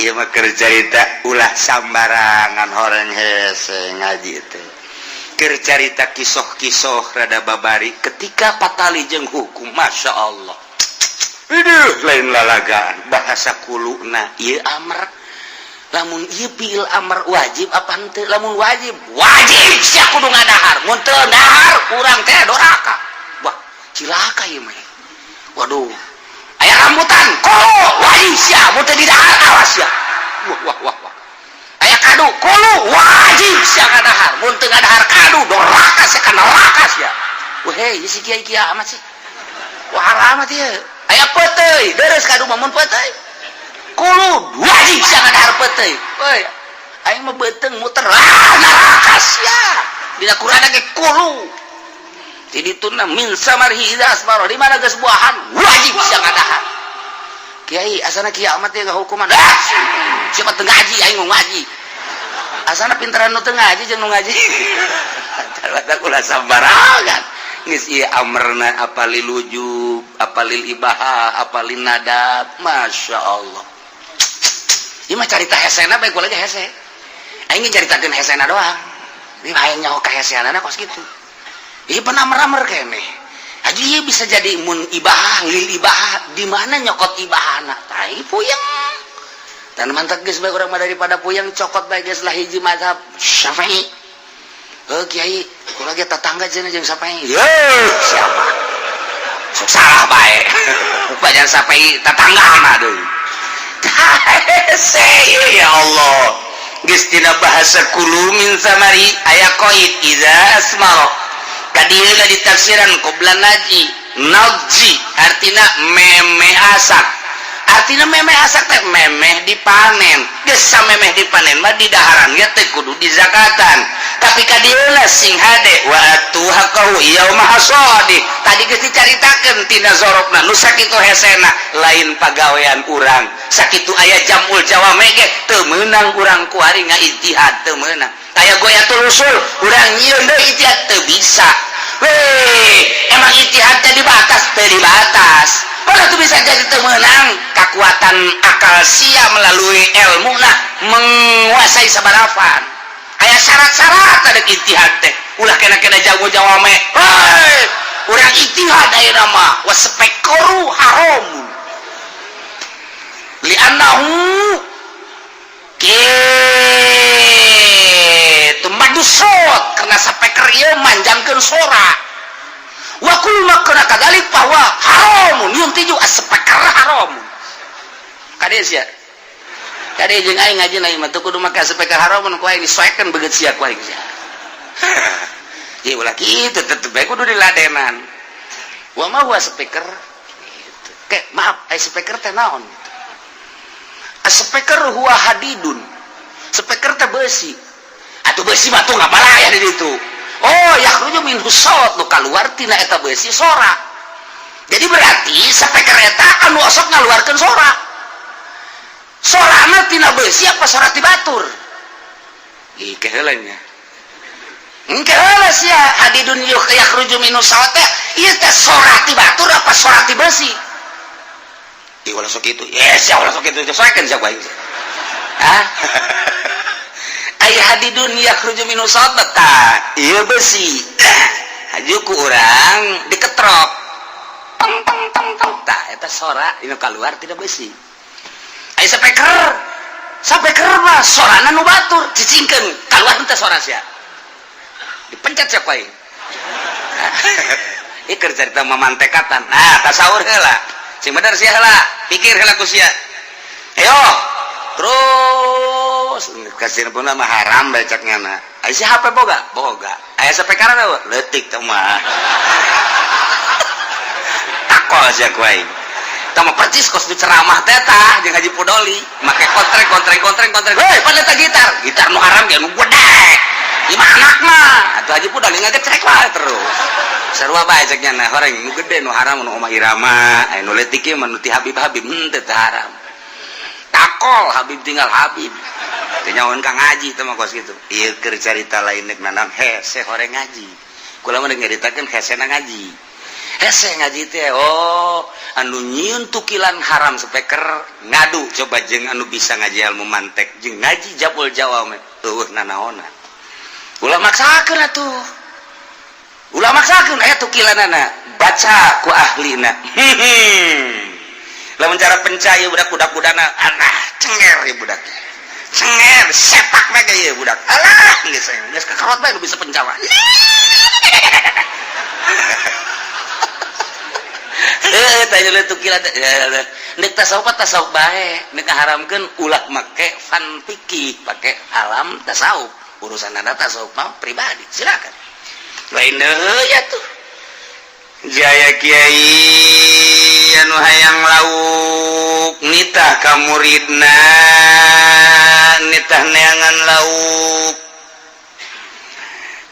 ieu mah keur carita ulah sambarangan horeng hese ngaji teh keur carita kisah-kisah rada babari ketika patali jeung hukum masya Allah iduh lain lalagaan bahasa kuluna ieu amr lamun ieu fiil amr wajib apa henteu lamun wajib sia kudu ngadahar mun teu dahar urang teh doraka wah cilaka ieu mah waduh aya rambutan kolo wajib sia mun teu didahar awas ya wah aya kadu kolo wajib sia ngadahar mun teu ngadahar kadu doraka sia kana neraka sia wah hei si kiai amat sih wah haramat ieu aya peuteuy deres kadu mah mun peuteuy kulu wajib sia ngadahar peuteuy euy aing mah beuteung muter neraka sia dina Qur'an ge kulu jadi tunna min samarhi idza asbara di mana geus buahan wajib sia ngadahar kiai asana kiamat teh hukuman siapa teu ngaji aing mau ngaji asana pinteran nu teu ngaji jeung nu ngaji tara kula sambarangan geus ieu amrna apalil wujub apalil ibahah apalil nadab masyaallah ieu mah carita hesena bae kula ge hese aing caritakeun hesena doang ieu hayang nyaho ka heseanana kos kitu ieu penamar-amar keneh haji ieu bisa jadi mun ibahah lil ibahah di mana nyokot ibahana tai puyeng dan mantap geus bae urang mah daripada puyeng cokot bae geus lah hiji mazhab Syafi'i kiai kula ge tetangga cenah jeung Syafi'i siapa sok salah bae bajan Syafi'i tetanggana deui ya Allah geus tina bahasa kulu min samari aya qaid idza asmara kadieu di tafsiran qoblan naji artina meme asak artina meme asak teh memeh dipanen geus samemeh dipanen mah didaharan ge teh kudu dizakatan tapi kadieuna sing hade wa atu haqahu yauma hasadi tadi geus dicaritakeun tina zorobna nu sakitu hesena lain pagawean urang sakitu aya jamul jawame ge teu meunang urang ku ari ngaijtihad teu meunang aya goyatul usul urang nyieun deui ijtihad teu bisa emang ijtihad teh dibatas teu dibatas pada tuh bisa jadi temenang kekuatan akal sia melalui ilmu nah menguasai sabarafan aya syarat-syarat ada ijtihad teh ulah kena jago-jago me urang ijtihad aya nama wasfaqru haram li'annahu kitu madusot karena sapeker ieu manjangkeun sora wa kullu makna kadalik bahwa haramun yuntiju as-speaker haram kade sia kade jeung aing ngaji lain mah teu kudu make speaker haramun ku aing disoekeun begeut sia ku aing sia ieu ulah kitu tetep bae kudu diladenan wa ma huwa speaker gitu ke maaf ai speaker teh naon as-speaker huwa hadidun speaker teh beusi atuh beusi mah tuh ngabalaya di ditu oh yakhruju min husawat nu kaluar tina eta beusi sora jadi berarti speaker eta anu osok ngaluarkeun sora sorana tina beusi apa sora ti batur ih keheula nya engke heula sia hadidun yakhruju min husawat ieu teh sora ti batur apa sora ti beusi ieu ulah sok kitu yes ya ulah sok kitu soekeun sia bae ah aya hadidun yakhruju min husawat ieu besi hajuku urang diketrok tah eta sora dina kaluar tina besi aya sapeker mah sorana nu batur cicingkeun kaluar teh sora sia dipencet sia ku aing ieu keur carita mamantekatan nah tasaur heula sing bener sia heula pikir heula ku sia ayo terus kasih puna mah haram becaknya na aya si HP boga aya speaker ada leutik teh mah takon sia ku aing tah mah percis kos di ceramah teh tah jeung Haji Pudoli make kontreng hei pada teh gitar nu haram ge nu gede imah anak mah atuh Haji Pudoli ngagecrek wae terus sarua bae cek nya horeng nu gede nu haram nu Omah Irama nu leutik ieu mah nu ti Habib teu haram takol Habib tinggal Habib teu nyaon ka ngaji teh mah kos kitu ieu keur carita lain neuk nanam hese horeng ngaji kula mah nyaritakeun hesena ngaji hese ngaji teh oh anu nyieun tukilan haram speaker ngadu coba jeung anu bisa ngaji ilmu mantek jeung ngaji jabul Jawa mah eueuh nanaonna ulah maksakeun atuh ulah maksakeun aya tukilanana baca ku ahlina lamun cara pencaya budak-budakna anah cenger ya budak cenger sepak we ge ieu budak alah geus kakarot bae nu bisa pencawa tanya le tukilan nek tasawuf bae nek ngaharamkeun ulah make fan fikih pake alam tasawuf urusan anda tasawuf mah pribadi silakan lain deui atuh jaya kiai anu hayang lauk nitah ka muridna nitah neangan lauk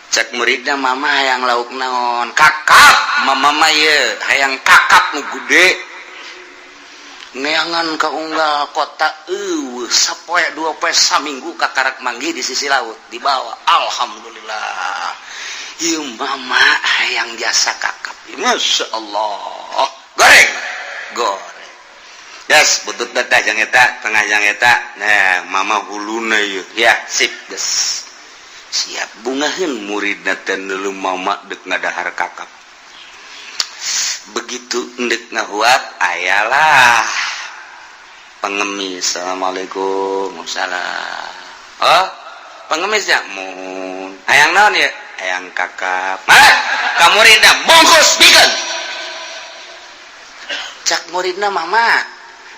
cek muridna mama hayang lauk naon kakap mama mah ye hayang kakap nu gede neangan ka unggal kota sapoe 2 poe saminggu kakarak manggi di sisi laut dibawa alhamdulillah ieu mama hayang jasa kakap masya Allah goreng yes butut datah jang eta tengah jang eta nah mama huluna ieu ya sip geus siap bungaheun muridna teh neuleuh mama deuk ngadahar kakap begitu endek ngahuap ayalah pengemis assalamualaikum salam oh pengemis ya mun hayang naon ya hayang kakap mah ka muridna bungkus bikeun cak muridna mama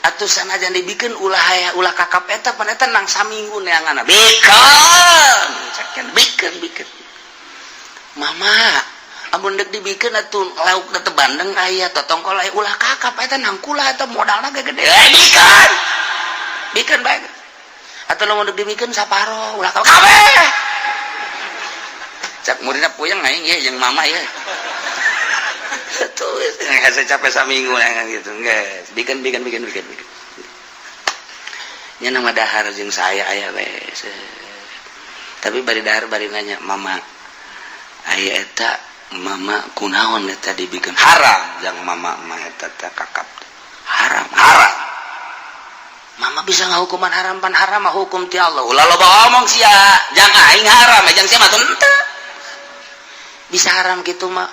atuh sanajan dibikeun ulah kakap eta pan eta nang saminggu neanganna bikeun cakeun bikeun mama amun deuk dibikeun atuh laukna teu bandeng aya totongkol aya ulah kakap eta nang kula eta modalna ge gede bikeun bae atuh lamun deuk dibikeun saparo ulah kakap kabeh cak muridna puyeng aing ye jeung mama ye tuh hese capek saminggu nang gitu geus bikin nya nang dahar jeung saya aya we tapi bari dahar bari nanya mama aya eta mama kunaon eta dibikin haram jeung mama mah eta teh kakap haram mama bisa ngahukuman haram pan haram mah hukum ti Allah ulah loba omong sia jang aing haram jang sia mah teu bisa haram kitu mah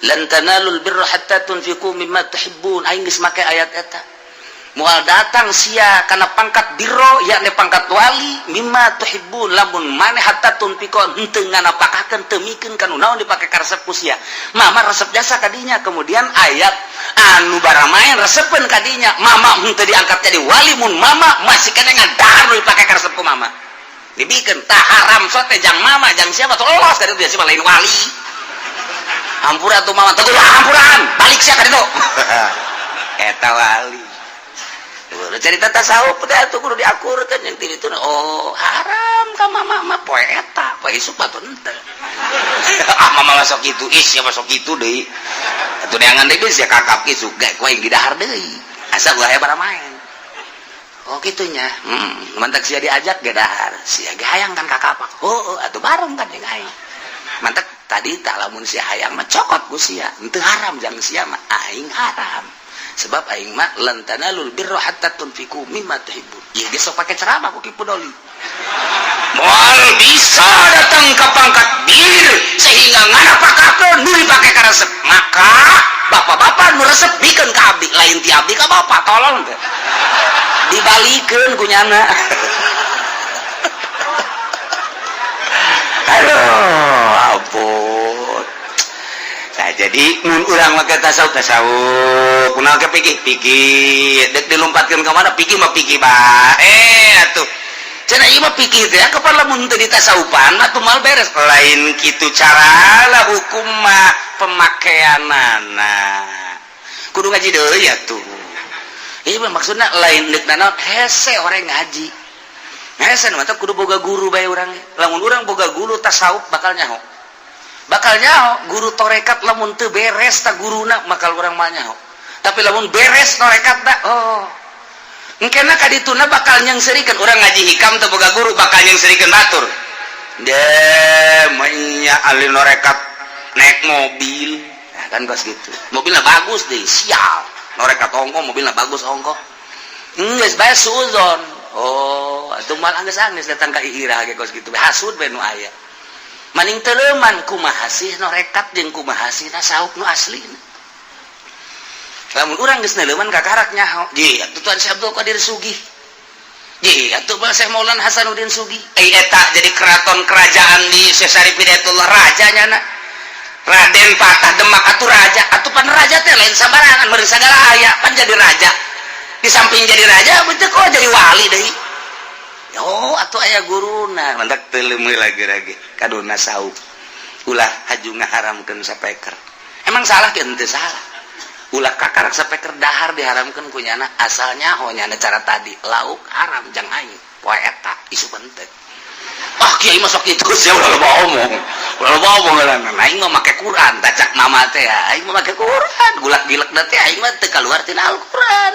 lan tanalul birra hatta tunfiqu mimma tuhibbun aing geus make ayat eta moal datang sia kana pangkat birro yakni pangkat wali mimma tuhibbun lamun maneh hatta tunfiqu henteu nganapakakeun teu mikeun kanu naon dipake ka resep ku sia mama resep jasa kadinya kemudian ayat anu baramaen resepkeun kadinya mama henteu diangkat jadi wali mun mama masih kena ngadahar dipake ka resep ku mama dibikeun tah haram sote jang mama jang siapa tuh lolos dari dia siapa lain wali hampura tuh mama teguh hampuran balik sia ka ditu eta wali udah cerita tasawuf teh atuh kudu diakurkeun yang ti ditu oh haram ka mama mah poe eta poe isuk batu henteu mama mah sok kitu sia mah sok kitu deui atuh neangan deui sia kakap isuk ge koe didahar deui asa ulah bara main oh kitunya mantak sia diajak ge dahar sia ge hayang kan kakap oh atuh bareng kan jeung aing mantak tadi tak lamun sia hayang mah cokot ku sia henteu haram jang sia mah aing haram sebab aing mah lan tanalul birra hatta tunfiqu mimma tuhibbun ieu geus sok pake ceramah ku Ki Pudoli moal bisa datang ke pangkat bir sehingga nganapakakeun nu dipake ka resep maka bapak-bapak nu resep bikeun ka abdi lain ti abdi ka bapak tolong teh dibalikeun ku nyana aduh ampun nah jadi mun urang make tasawuf kunaon ke pikir dek dilompatkeun ka mana pikir mah pikir bae atuh cenah ieu mah pikir teh kapan lamun teu ditasawufan atuh mal beres lain kitu cara lah hukum mah pemakaianana kudu ngaji deui atuh. Ieu maksudna lain deuk naon hese orang ngaji. Hese mah teh kudu boga guru bae urang. Lamun urang boga guru tasawuf bakal nyaho. Guru torekat lamun teu beres ta guruna bakal urang mah nyaho. Tapi lamun beres torekat da engkena kadituna bakal nyengsirikeun urang ngaji hikam teu boga guru bakal nyengsirikeun batur. Mainnya ahli norekat naik mobil nah, kan kos gitu mobilnya bagus deh sial norekat ongko mobilnya bagus ongko geus bae suzon atuh mal anggeus-anggeus datang ka irah ge kos gitu hasud bae nu aya maning teu leuman kumaha sih norekat jeung kumaha sih tasawuf nu asli lamun urang geus neuleuman ka karak nyaho ji atuh Tuan Syekh Abdul Qadir Sugih ji atuh Syekh Maulana Hasanuddin Sugih eta jadi keraton kerajaan di Syekh Syarif Hidayatullah rajanya na Raden Patah Demak atuh raja atuh pan raja teh lain sambarangan meureun sagala aya pan jadi raja di samping jadi raja betul kok jadi wali deui atuh aya guruna mantak teu leumeul lagi kadona sauk ulah haju ngaharamkeun sapeker emang salah ke henteu salah ulah kakarak sapeker dahar diharamkeun ku nyana asalnya nyana cara tadi lauk haram jang aing poe eta isu penting kiai mah sok kitu sia ulah loba omong aing mah make Quran tacak mama teh aing mah make Quran gulak-gilek da teh aing mah teu kaluar tina Al-Qur'an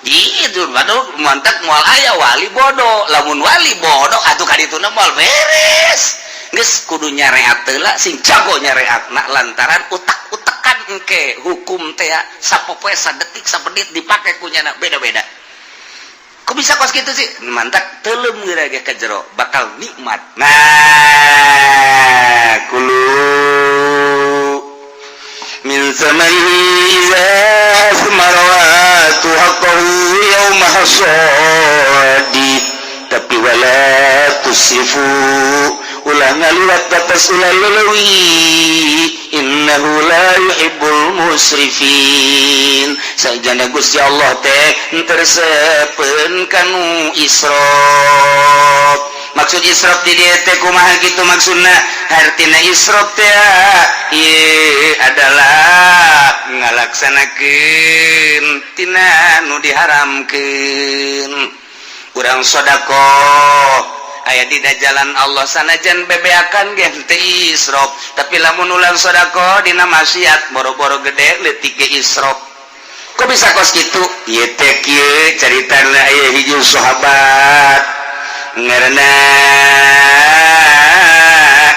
gitu baru mantap moal aya wali bodoh lamun wali bodoh atuh kadituna moal beres geus kudu nyareat heula sing jago nyareatna lantaran utak-utakan engke hukum teh sapopoe sadetik sapenit dipake ku nyana beda-beda kok bisa kos gitu sih mantap teuleum geura ka jero bakal nikmat nah kulu min zamani marwatu haqqahu yawma hasadi tapi wala tusifu ulah ngaliwat batas ulah lelewi innahu la yuhibbul musrifin sajana Gusti Allah teh tersepen kanu israf maksud israf di dieu teh kumaha kitu maksudna artina israf teh ieu adalah ngalaksanakeun tina nu diharamkeun urang sedekah aya dina jalan Allah sanajan bebeakan ge teu israf tapi lamun ulang sedekah dina maksiat boro-boro gede leutik ge israf kok bisa kos kitu ieu teh kieu caritana aya hiji sahabat ngaranna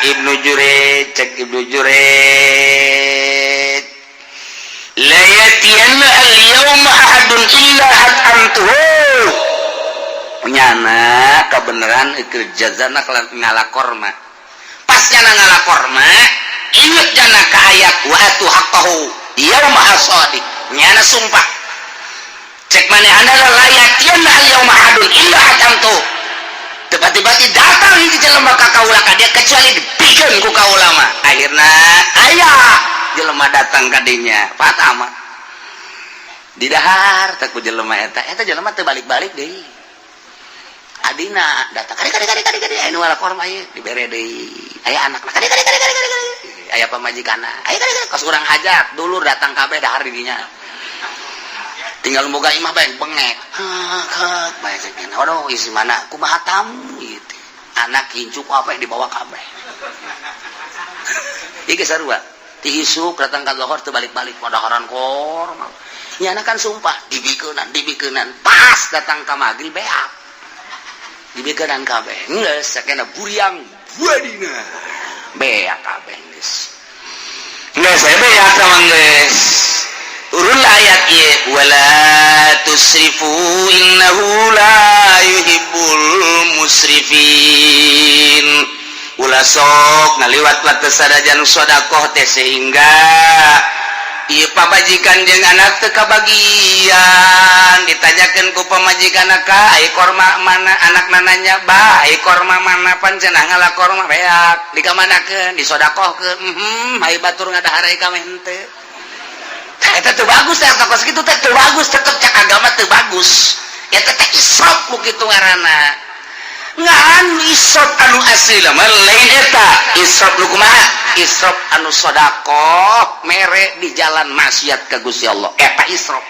Ibnu Jurej cek Ibnu Jurej la yatiyanna al-yawma ahadun illa hadantuhu nyana kebenaran ikir jazana ngalakor mah pas nyana ngalakor mah inget jana ka ayat wa atu haqqahu yauma hasadi nyana sumpah cek manehna layatian al yauma hadun illa hadantu tiba-tiba datang hiji jelema ka kaula ka dia kecuali dipikeun ku kaula mah akhirna aya jelema datang ka dinya fatama di dahar tak ku jelema eta jelema teu balik-balik deui adina datang kadi anu ngalakor mah ieu dibere deui aya anakna kadi aya pamajikanna aya kadi kos urang hajat dulur datang kabeh dahar di dinya tinggal boga imah bae bengek bae cenah aduh isi mana kumaha tamu gitu anak hincuk apa yang dibawa kabeh ieu sarua ti isuk datang ka lohor teu balik-balik padaharan kor nyana kan sumpah dibikeunan pas datang ka magrib beak dibikeunan kabeh geus sakena buriang buadina beak kabeh geus beak sama geus urul ayat ieu wala tusrifu innahu la yuhibbul musrifin ulah sok ngaliwat batas sadajan sedekah teh sehingga ieu pamajikan jeung anak teu kabagian ditanyakeun ku pamajikanna ka ai korma mana anak nananya bah ai korma mana pan cenah ngalakor mah beak dikamanakeun disedekahkeun ai batur ngadahar ai ka henteu eta teu bagus teh kos kitu teh teu bagus tetep cak agama teu bagus eta teh israf ku kitu ngaranna ngan isrop anu asli mah lain eta isrop nu kumaha isrop anu sedekah mere di jalan maksiat ka Gusti Allah eta isrop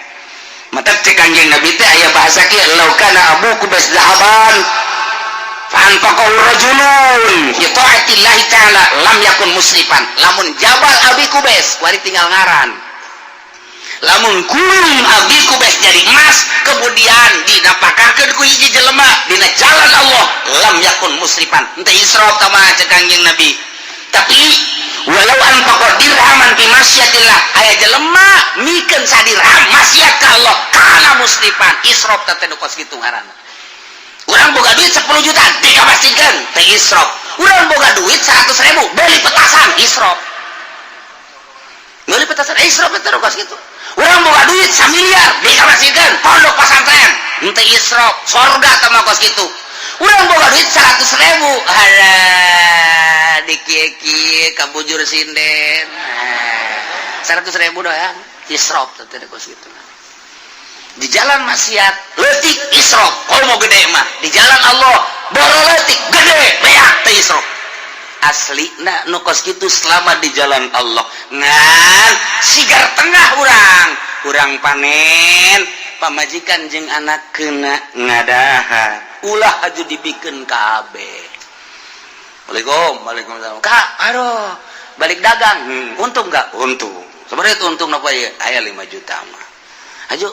mata cek Kanjeng Nabi teh aya bahasa kieu law kana abuku basdahaban fa'anfaqahu rajulun fi ta'atillahi ta'ala lam yakun musrifan lamun jabal abi kubes wari tinggal ngaran lamun kulum abi kubes jadi emas kemudian didapakakeun ku hiji jelema dina jalan Allah lam yakun musrifan henteu israf tah mah cek Kanjeng Nabi tapi walau anfaqa dirhaman fi masyiatillah aya jelema mikeun sadirham maksiat ka Allah kana musrifan israf teh nu kos kitu ngaranna urang boga duit 10 juta dikabasikeun teh israf urang boga duit 100.000 beli petasan israf beli petasan israf teh kos kitu urang boga duit 1 miliar dikabasikeun pondok pesantren henteu israf sorga teh mah kos kitu urang boga duit 100.000 halah dikieu-kieu ka bujur sinden 100.000 doang israf teh kos kitu di jalan maksiat leutik israf kalau mau gede mah di jalan Allah boro leutik gede beak teh israf aslina nu kos kitu selama di jalan Allah ngan sigar tengah urang panen pamajikan jeung anakeuna ngadaha ulah aju dibikeun kabeh Waalaikumsalam Kak aduh balik dagang untung enggak untung sebenarnya untung napa ya aya 5 juta mah aju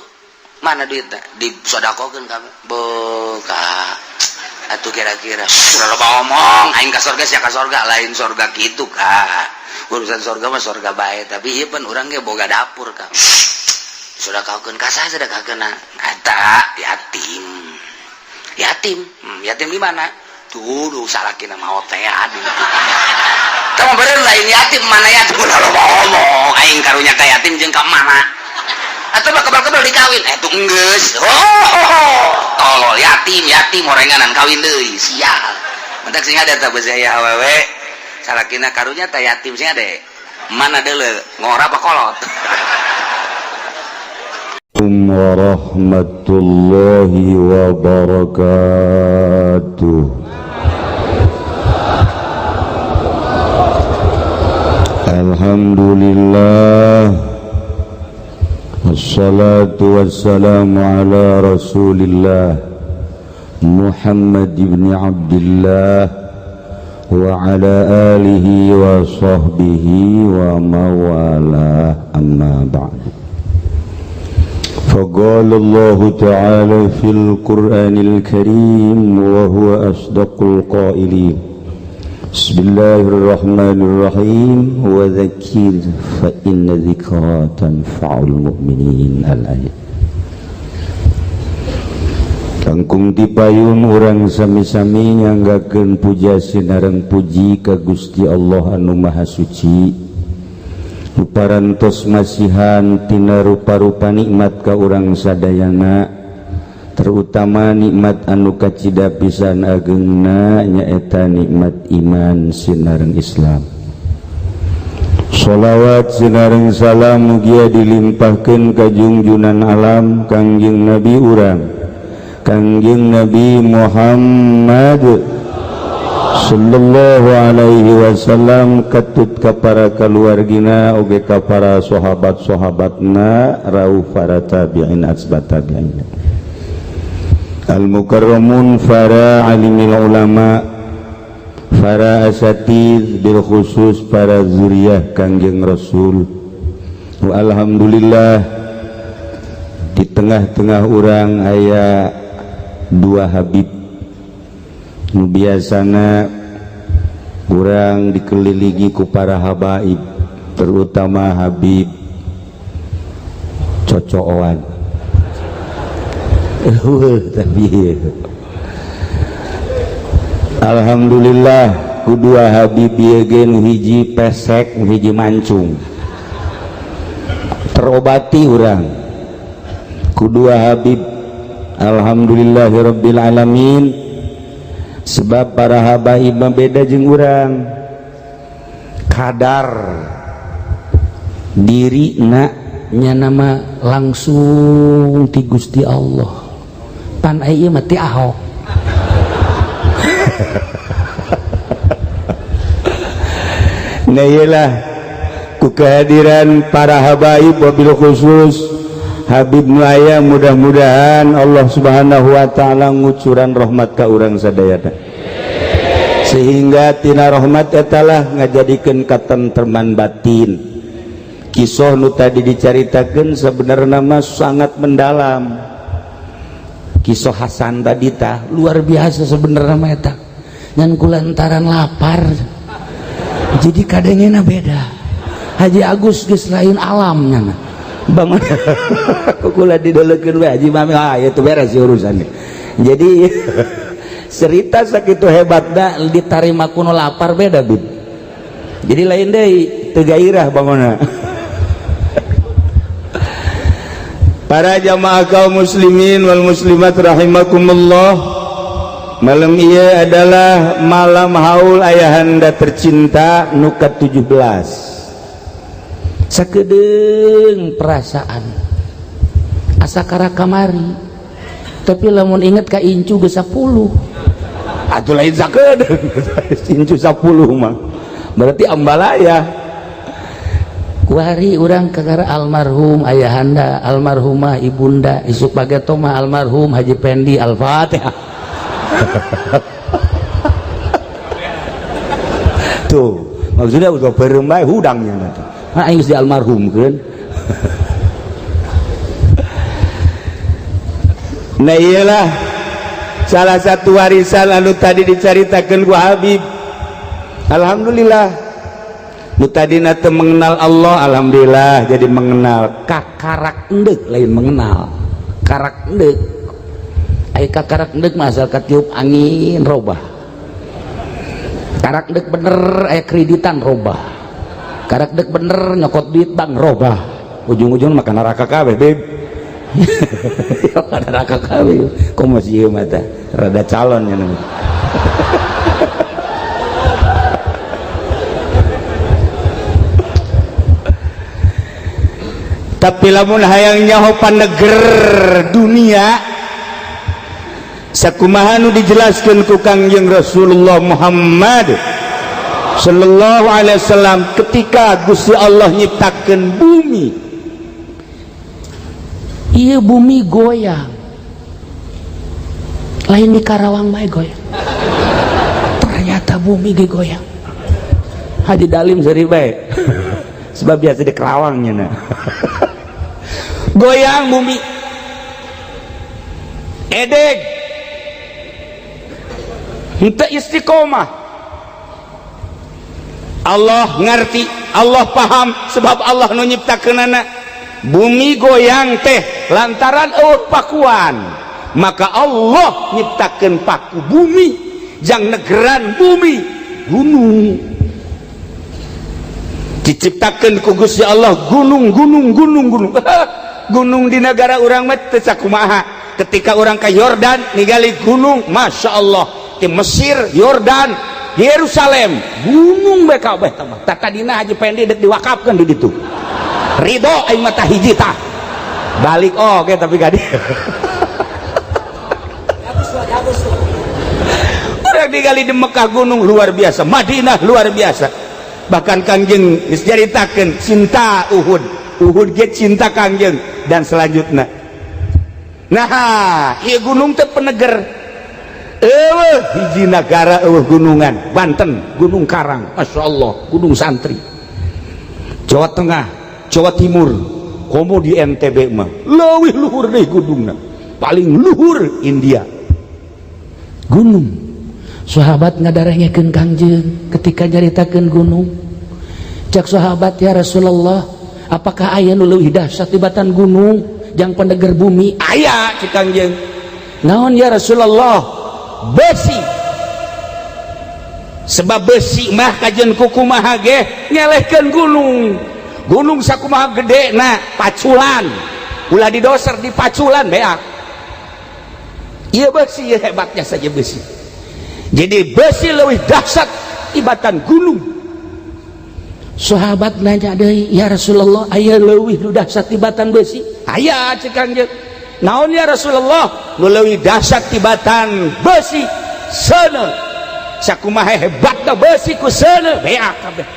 mana duitna disodakokeun kabeh Kak atuh kira-kira sudah ngomong aing ka surga sia ka surga lain surga kitu Kak urusan surga mah surga bae tapi ieu pan urang ge boga dapur Kak sodakokeun ka saha sodakokeun eta yatim di mana tuh salakina mah teh adi tah beureun lain yatim mana yatim ulah ngomong aing karunya ka yatim jeung ka mana atau mah kebal-kebal dikawin tuh enggeus tolol yatim orenganan kawin deui sial mentak sing ada tah beus aya awewe salakina karunya teh yatim sing ade mana deuleu ngora apa kolot warahmatullahi wabarakatuh. Alhamdulillah wassalatu wassalamu ala rasulillah Muhammad ibn Abdullah wa ala alihi wa sahbihi wa mawalah amma ba'du. فقال الله تعالى في القرآن الكريم وهو أصدق القائلين بسم الله الرحمن الرحيم وذكر فإن ذكرى تنفع المؤمنين الآية. Langkung dipayun urang sami-sami nyanggakeun puja sinareng puji ka Gusti Allah anu Maha Suci parantos masihan tina rupa-rupa nikmat ka urang sadayana terutama nikmat anu kacida pisan ageungna nyaeta nikmat iman sinareng Islam. Sholawat sinareng salam mugia dilimpahkeun ka junjunan alam Kangjeng Nabi urang Kangjeng Nabi Muhammad sallallahu alaihi wasallam katut ka para kaluargina oge ka para sahabat-sahabatna rauh para tabi'in asbat tabi'in al mukarramun para alimil ulama para asatidz bil khusus para zuriyah Kangjeng Rasul. Alhamdulillah di tengah-tengah urang aya dua habib nu biasana urang dikelilingi ku para habaib terutama Habib Cocoan tapi alhamdulillah kedua Habib ieu ge nu hiji pesek nu hiji mancung terobati urang kedua Habib alhamdulillahirabbil alamin. Sebab para habaib beda jeung urang kadar dirina nya nama langsung ti Gusti Allah pan ieu mah ti Ahok Nah iyalah ku kehadiran para habaib wabil khusus Habib nu aya, mudah-mudahan Allah Subhanahu wa taala ngucuran rahmat ka urang sadayana sehingga tina rahmat eta lah ngajadikeun katentreman batin. Kisah nu tadi dicaritakeun sebenarnya mah sangat mendalam. Kisah Hasan tadi tah luar biasa sebenarnya mah eta. Ngan kulantaran lapar. Jadi kadangnya beda. Haji Agus geus lain alamnya na. Bang kukula didoleukeun we Haji Mami itu beres urusannya. Jadi cerita sakitu hebatna ditarima kuno lapar beda bib. Jadi lain deui teu gairah bangona. Para jamaah kaum muslimin wal muslimat rahimakumullah, malam ieu adalah malam haul ayahanda tercinta nu ke-17. Sakedeung perasaan asa kara kamari tapi lamun inget ka incu geus 10 atuh lain sakedeung incu 10 mah berarti ambalaya kuari urang kakara almarhum ayahanda almarhumah ibunda isuk bageto mah almarhum Haji Pendi Al-Fatihah. Tuh maksudnya udah berembai hudangnya nanti aing geus di almarhum kan. Nah iyalah salah satu warisan anu tadi dicaritakeun ku Habib. Alhamdulillah nu tadina teu mengenal Allah, alhamdulillah jadi mengenal. Kakarak endek lain mengenal. Karak endek. Ai kakarak endek mah asal katiup angin robah. Karak endek bener aya kreditan robah. Karak endek bener nyokot duit bang robah. Ujung-ujung makan neraka kabeh, Beb. Makan neraka kabeh. Kok masih ieu mah teh rada calon nya namanya. Tapi lamun hayang nyaho paneger dunia sakumaha nu dijelaskeun ku Kangjeng Rasulullah Muhammad sallallahu alaihi wasallam ketika Gusti Allah nyiptakeun bumi. Ieu bumi goyang. Lain di Karawang bae goyang. Ternyata bumi ge goyang. Haji Dalim seri bae. Sebab biasa di Karawangnya nah. Goyang bumi. Edeg. Henteu istiqomah. Allah ngerti, Allah paham sebab Allah nu nyiptakeunana bumi goyang teh lantaran eueuh pakuan. Maka Allah nyiptakeun paku bumi jang negeran bumi gunung. Diciptakeun ku Gusti Allah gunung. Gunung di negara urang mah teu sakumaha. Ketika orang ke Yordan ningali gunung, masya Allah. Di Mesir, Yordan, Yerusalem, gunung bae kabeh tah mah. Tadina Haji Pendi dek diwakafkeun di ditu. Ridho aing mah tah hiji tah. Balik oke tapi gadi. Urang ningali di Mekah gunung luar biasa, Madinah luar biasa. Bahkan Kangjeng diceritakeun cinta Uhud. Uhud ge cinta Kangjeng dan selanjutnya. Nah, ieu gunung teh peneger. Eueuh hiji nagara eueuh gunungan, Banten, Gunung Karang, Masya Allah, Gunung Santri. Jawa Tengah, Jawa Timur, komo di NTB mah, leuwih luhur deui gunungna. Paling luhur India. Gunung. Sahabat ngadarengekeun Kangjeng ketika nyaritakeun gunung. Cak sahabat, ya Rasulullah, apakah aya nu leuwih dahsyat tibatan gunung jang pendeger bumi? Aya cik Kangjeng. Naon ya Rasulullah? Besi. Sebab besi mah kajen kukumaha ge nyelehkeun gunung. Gunung sakumaha gede na paculan. Ulah didoser di paculan beak. Ieu besi hebatnya saja besi. Jadi besi leuwih dahsyat tibatan gunung. Sahabat nanya deui, ya Rasulullah, aya leuwih nu dahsyat tibatan besi? Aya cik Kangjeng. Naon ya Rasulullah? Nu leuwih dahsyat tibatan besi. Sana sakumaha hebatna besi ku seuneu beak kabeh.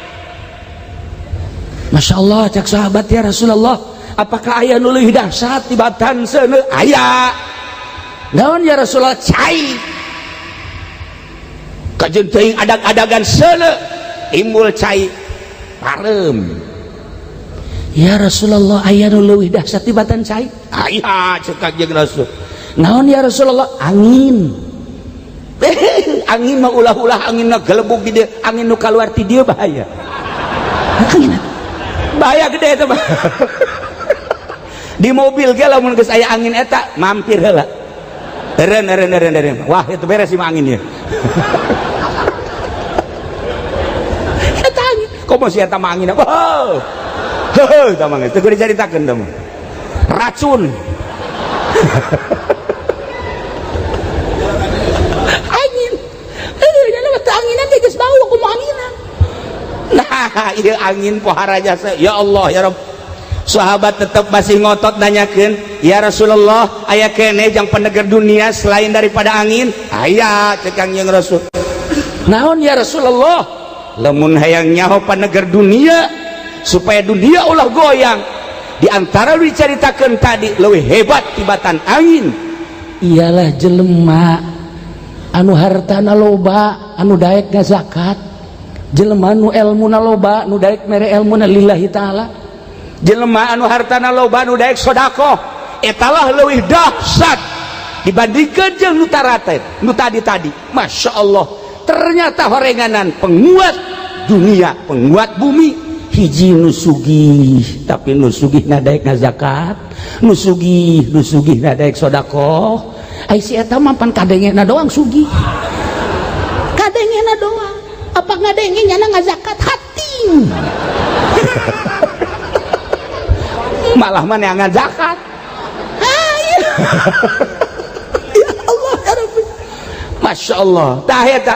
Masya Allah, cak sahabat ya Rasulullah, apakah aya nu leuwih dahsyat tibatan seuneu? Aya. Naon ya Rasulullah? Cai. Kajeun teuing adag-adagan seuneu timbul cai parem. Ya Rasulullah, aya nu leuwih dahsyat tibatan cai? Aya, cek Kanjeng Rasul. Naon ya Rasulullah? Angin. Angin mah ulah-ulah anginna gelebug di dieu, angin nu kaluar ti dieu bahaya. Angin bahaya gede eta mah. Di mobil ge lamun geus aya angin eta mampir heula. Eureun. Wah, itu beres si angin ieu. Eta angin. Komo si eta mah angin. Oh. Heuh, tah mah teu kudu dicaritakeun tah mah. Racun. Angin. Nya mah teu anginan teh geus bau kumaha anginan. Nah, ieu angin pohara jasa. Ya Allah, ya Rabb. Sahabat tetap masih ngotot nanyakeun, ya Rasulullah, aya keneh jang pendegar dunia selain daripada angin? Aya, cek Kanjeng Rasul. Naon ya Rasulullah? Lamun hayang nyaho pendegar dunia supaya dunia ulah goyang, di antara diceritakeun tadi leuwih hebat tibatan angin ialah jelema anu hartana loba anu daek zakat, jelema anu elmuna loba anu daek mere elmuna lillahi taala, jelema anu hartana loba anu daek sedekah, etalah leuwih dahsyat dibandingkeun jeung nu tarate nu tadi-tadi. Masya Allah, ternyata horenganan penguat dunia, penguat bumi, hiji nu sugih tapi nu sugih na daek zakat, nu sugih na daek sedekah. Ai si eta mah pan kadengena doang sugih, kadengena doang, apa ngadengenya na zakat hati. Malah mana yang zakat. Ya Allah ya Rabbi. Masya Allah, tah eta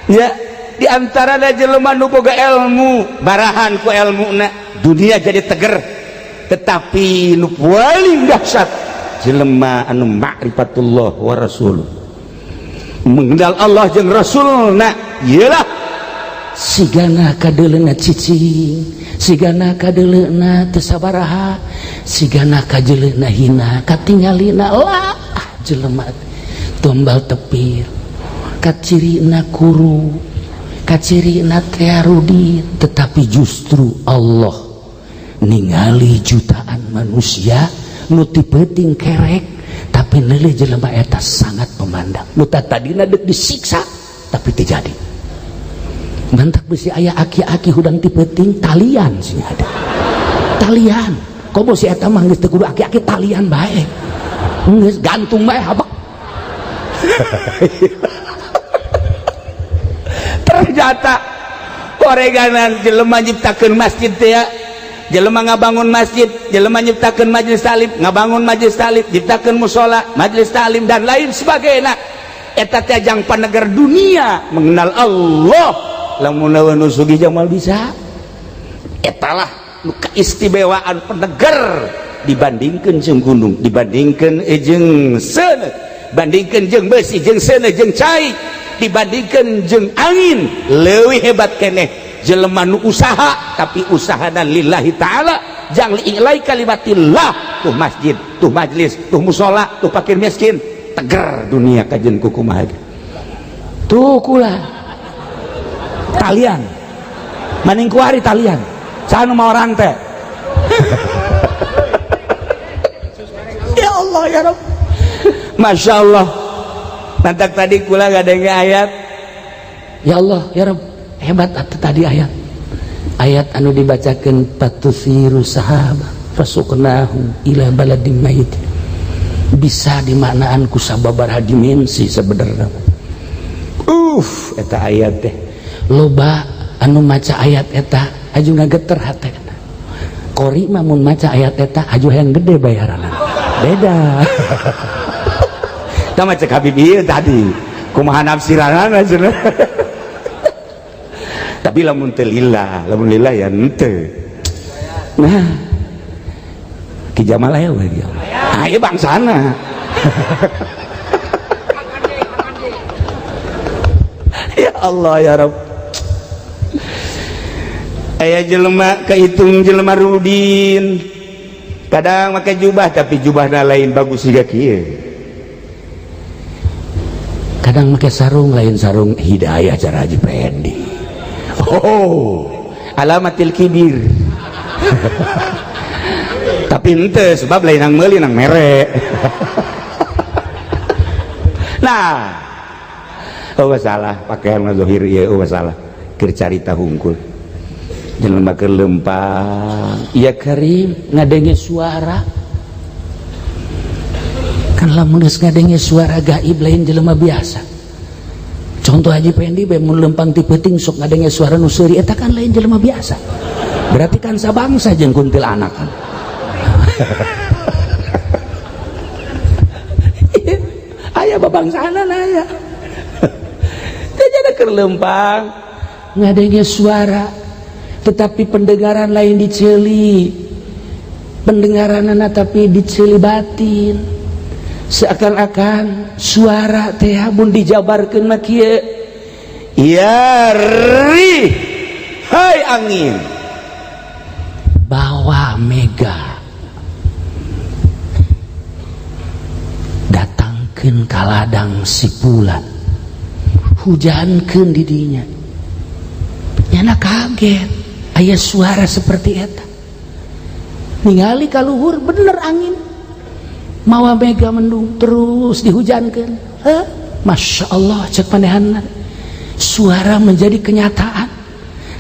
ya di antara jelema nu boga ilmu barahan ku ilmuna dunia jadi teger, tetapi nu paling dahsyat jelema anu ma'rifatullah wa rasul, mengenal Allah jeung rasulna, ialah sigana kadeleuna cicing, sigana kadeleuna teu sabaraha, sigana kajeleuna hina katingalina lah jelema tombal tepir, kacirina kuru, kacirina tearudi, tetapi justru Allah ningali jutaan manusia nu ti peuting kerek tapi neuleuh jelema eta sangat memandang, nu tadina deuk disiksa tapi teu jadi. Mantak besi aya aki-aki hudang ti peuting talian sih ada. Talian. Komo si eta mah geus teu kudu aki-aki talian bae. Geus gantung bae habak. Ternyata koreganan jelema nyiptakeun masjid teh ya. Jelema ngabangun masjid, jelema nyiptakeun majelis talim, ngabangun majelis talim, nyiptakeun mushola, majelis talim dan lain sebagainya. Eta teh ajang panegar dunia mengenal Allah. Lamun nu sugih jamal bisa. Etalah nu keistimewaan penegar dibandingkeun jeung gunung, dibandingkeun jeung seuneu, bandingkeun jeung besi, jeung seuneu, jeung cai, dibandingkeun jeung angin, leuwih hebat keneh jelema nu usaha tapi usahana lillahi taala, jang li'ilai kalimatillah, tuh masjid, tuh majlis, tuh mushola, tuh fakir miskin, teger dunia kajen kukumaha. Tuh kula talian maning kuari talian sanu mau orang teh. Ya Allah ya Rabb. Masya Allah, nantak tadi kula ngadenge ayat ya Allah ya Rabb, hebat tadi ayat anu dibacakeun patusiru sahaba fasuqnahu ila baladim mait, bisa dimaknaan ku sababaraha dimensi sebenarnya. Eta ayat teh loba anu maca ayat eta aju ngageter hatena. Kori mah mun maca ayat eta aju hayang gede bayaranna. Beda. Tah maca Habib ieu tadi kumaha nafsiranana cenah. Tapi lamun teu lillah, lamun lillah ya henteu. Nah, Ki Jamal aya we dia. Ah ieu bangsana. Ya Allah ya Rabb. Aya jelema kahitung jelema Rudin kadang make jubah tapi jubahna lain bagus siga kieu, kadang make sarung lain sarung Hidayah cara Haji Pendi. Oh alamatil kibir. Tapi ente sebab lain nang meuli nang mere. Nah salah pakaian mazohir ieu salah keur carita hungkul jelema keur lempang ya Karim ngadenge suara kan lamun geus ngadenge suara gaib lain jelema biasa. Contoh Haji Pendi bae mun lempang ti peuting sok ngadenge suara nu seuri eta kan lain jelema biasa, berarti kan sabangsa jeung kuntilanak kan. Aya babangsana aya jadi keur lempang ngadenge suara tetapi pendengaran lain diceli, pendengaranana tapi diceli batin, seakan-akan suara teh mun dijabarkeun mah kieu ya ri hai angin bawa mega datangkeun ka ladang si Pulan hujankeun di dinya nyana kaget aya suara seperti eta ningali ka luhur bener angin mawa mega mendung terus dihujankeun. Masya Allah cek panehanna suara menjadi kenyataan.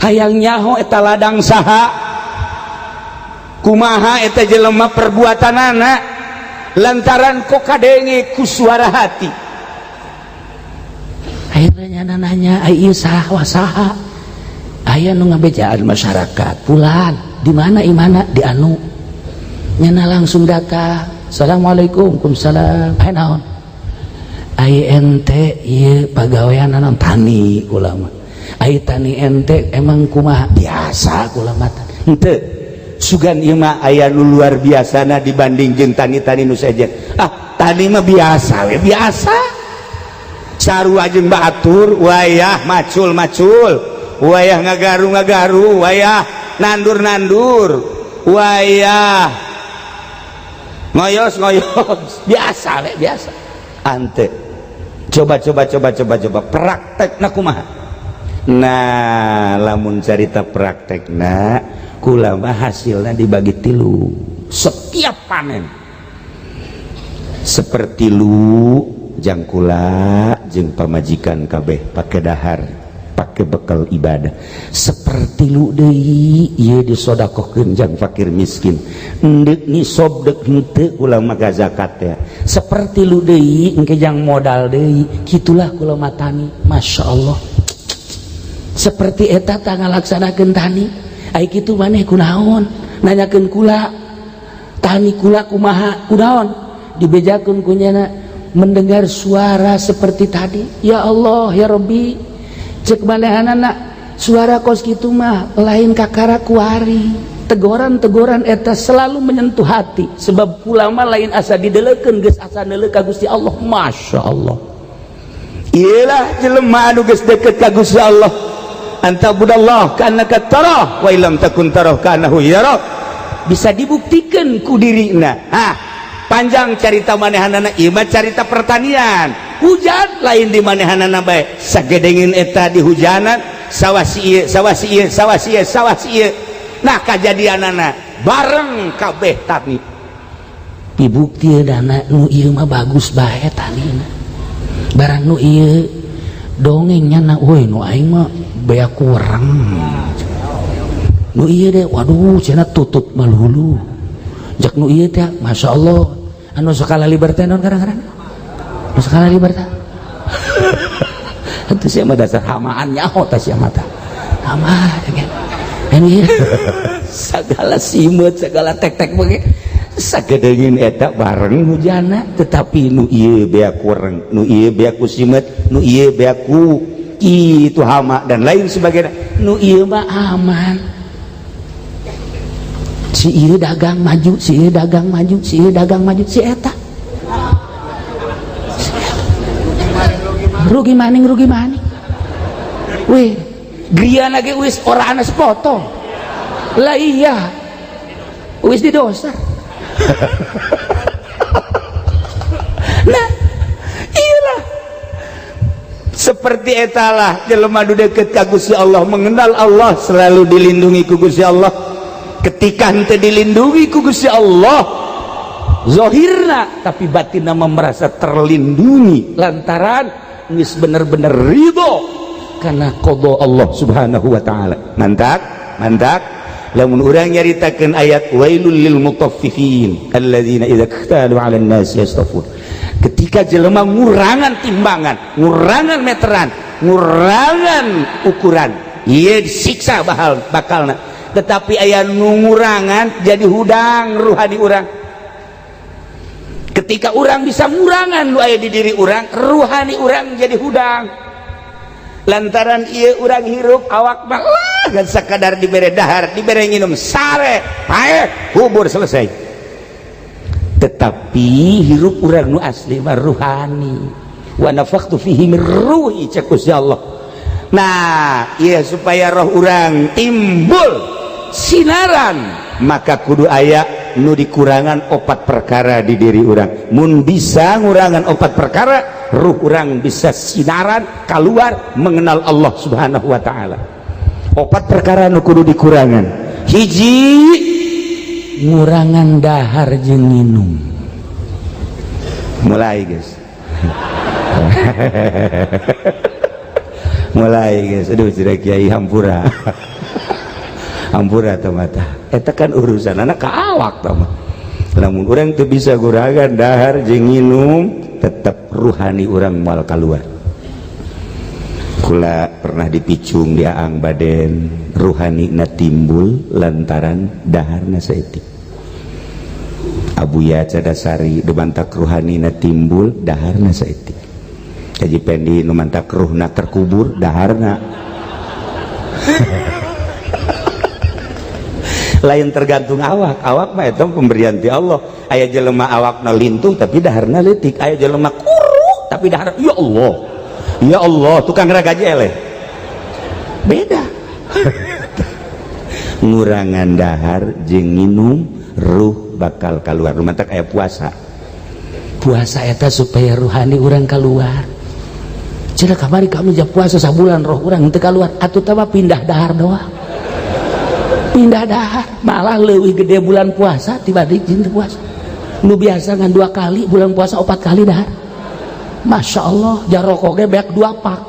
Hayang nyaho eta ladang saha kumaha eta jelema perbuatanana lantaran kok kadenge ku suara hati. Akhirnya nanya ieu saha saha aya nu ngabejaan masyarakat Pulan di mana imana di anu nyana langsung datang assalamualaikum kumsalam aya naon ai ente ieu pagawean naon tani ulama ai tani ente emang kumaha biasa ulama henteu sugan ieu mah aya nu luar biasana dibanding jeung tani-tani nu saja tani mah biasa we biasa sarua jeung batur wayah macul-macul wayah ngagaru-ngagaru wayah nandur-nandur wayah ngoyos-ngoyos biasa we biasa ante coba praktekna kumaha nah lamun carita praktekna kula mah hasilna dibagi tilu setiap panen seperti lu jang kula jeung pamajikan kabeh pake dahar pake bekal ibadah seperti lu deui ieu disodakohkeun jang fakir miskin endek nisob dek henteu kula mah zakat ya seperti lu deui engke jang modal deui kitulah kula mah tani Masya Allah seperti eta tah ngalaksanakeun tani ai kitu maneh kunaon nanyakeun kula tani kula kumaha kunaon dibejakeun ku nyana mendengar suara seperti tadi ya Allah ya Rabbi cek manehanana suara kos kitu mah lain kakara kuari teguran-teguran eta selalu menyentuh hati sebab ulama lain asa dideleukeun geus asa neuleuh ka Gusti Allah Masya Allah iyalah jelema anu geus deukeut ka Gusti Allah anta budallah kannaka tarah wa illam takun tarah kanahu yarah bisa dibuktikan ku dirina panjang carita manehanana ieu mah carita pertanian hujan lain di manehanana bae sagedengin eta di hujanan sawah si ieu nah kajadianana bareng kabeh tani dibukti dana nu ieu mah bagus bae tanina barang nu ieu dongengnya na woi nu aing mah bea kurang nu ieu deh waduh cenah tutut malulu jak nu ieu teh Masya Allah anu sakala libertad naon kadang-kadang anu sakala libertad itu sia mah dasar hamaan nyaho tah sia mah tah hama ini segala simut segala tek-tek bege sagedengin eta bareng hujana tetapi nu ieu bea kurang nu ieu bea ku simut nu ieu bea ku kitu hama dan lain sebagainya nu ieu mah aman si ieu dagang maju si ieu dagang maju si ieu dagang maju si eta rugi maning weh griana ge wis ora ana sepotong lah iya wis di dosa nah iyalah seperti etalah jelema nu deukeut ka Gusti Allah mengenal Allah selalu dilindungi ku Gusti Allah ketika henteu dilindungi ku Gusti Allah zahirna tapi batinna merasa terlindungi lantaran geus bener-bener ridho karena qada Allah subhanahu wa ta'ala. Mantap lamun urang nyaritakeun ayat wailul lil mutaffifin alladzina idza iktalu 'alan nasi yastafun ketika jelema ngurangan timbangan ngurangan meteran ngurangan ukuran ieu disiksa bakalna tetapi aya nu ngurangan jadi hudang ruhani urang ketika urang bisa ngurangan nu aya di diri urang ruhani urang jadi hudang lantaran ieu urang hirup awak mah gan sakadar dibere dahar dibere nginum sare pae kubur selesai tetapi hirup urang nu asli mah ruhani wa nafakhtu fihi min ruhi cek Gusti Allah. Nah ieu supaya roh urang timbul sinaran maka kudu aya nu dikurangan 4 perkara di diri urang mun bisa ngurangan 4 perkara ruh urang bisa sinaran keluar mengenal Allah subhanahu wa ta'ala 4 perkara nu kudu dikurangan hiji ngurangan dahar jeung minum mulai guys aduh cira kiai hampura hampura mata eta kan urusan anak ka awak mah lamun urang teu bisa ngurangan dahar jeung minum tetap ruhani urang moal keluar. Kula pernah dipicung di Aang Baden ruhani na timbul lantaran daharna saeutik Abuya Cadasari demantak ruhani na timbul daharna saeutik Haji Pendi nu mantak ruhna terkubur daharna lain tergantung awak mah eta pemberian ti Allah aya jelema awakna lintuh tapi daharna leutik aya jelema kuru tapi dahar ya Allah tukang ragaji eleh beda ngurangan dahar jeung nginum ruh bakal keluar rumatak aya puasa eta supaya ruhani urang keluar cenah kamari kami jah puasa sabulan roh urang teu keluar atuh teh pindah dahar doang pindah dahar malah leuwih gede bulan puasa tibalik jeung puasa nu biasa ngan 2 kali bulan puasa 4 kali dahar Masya Allah jaroko ge beak 2 pak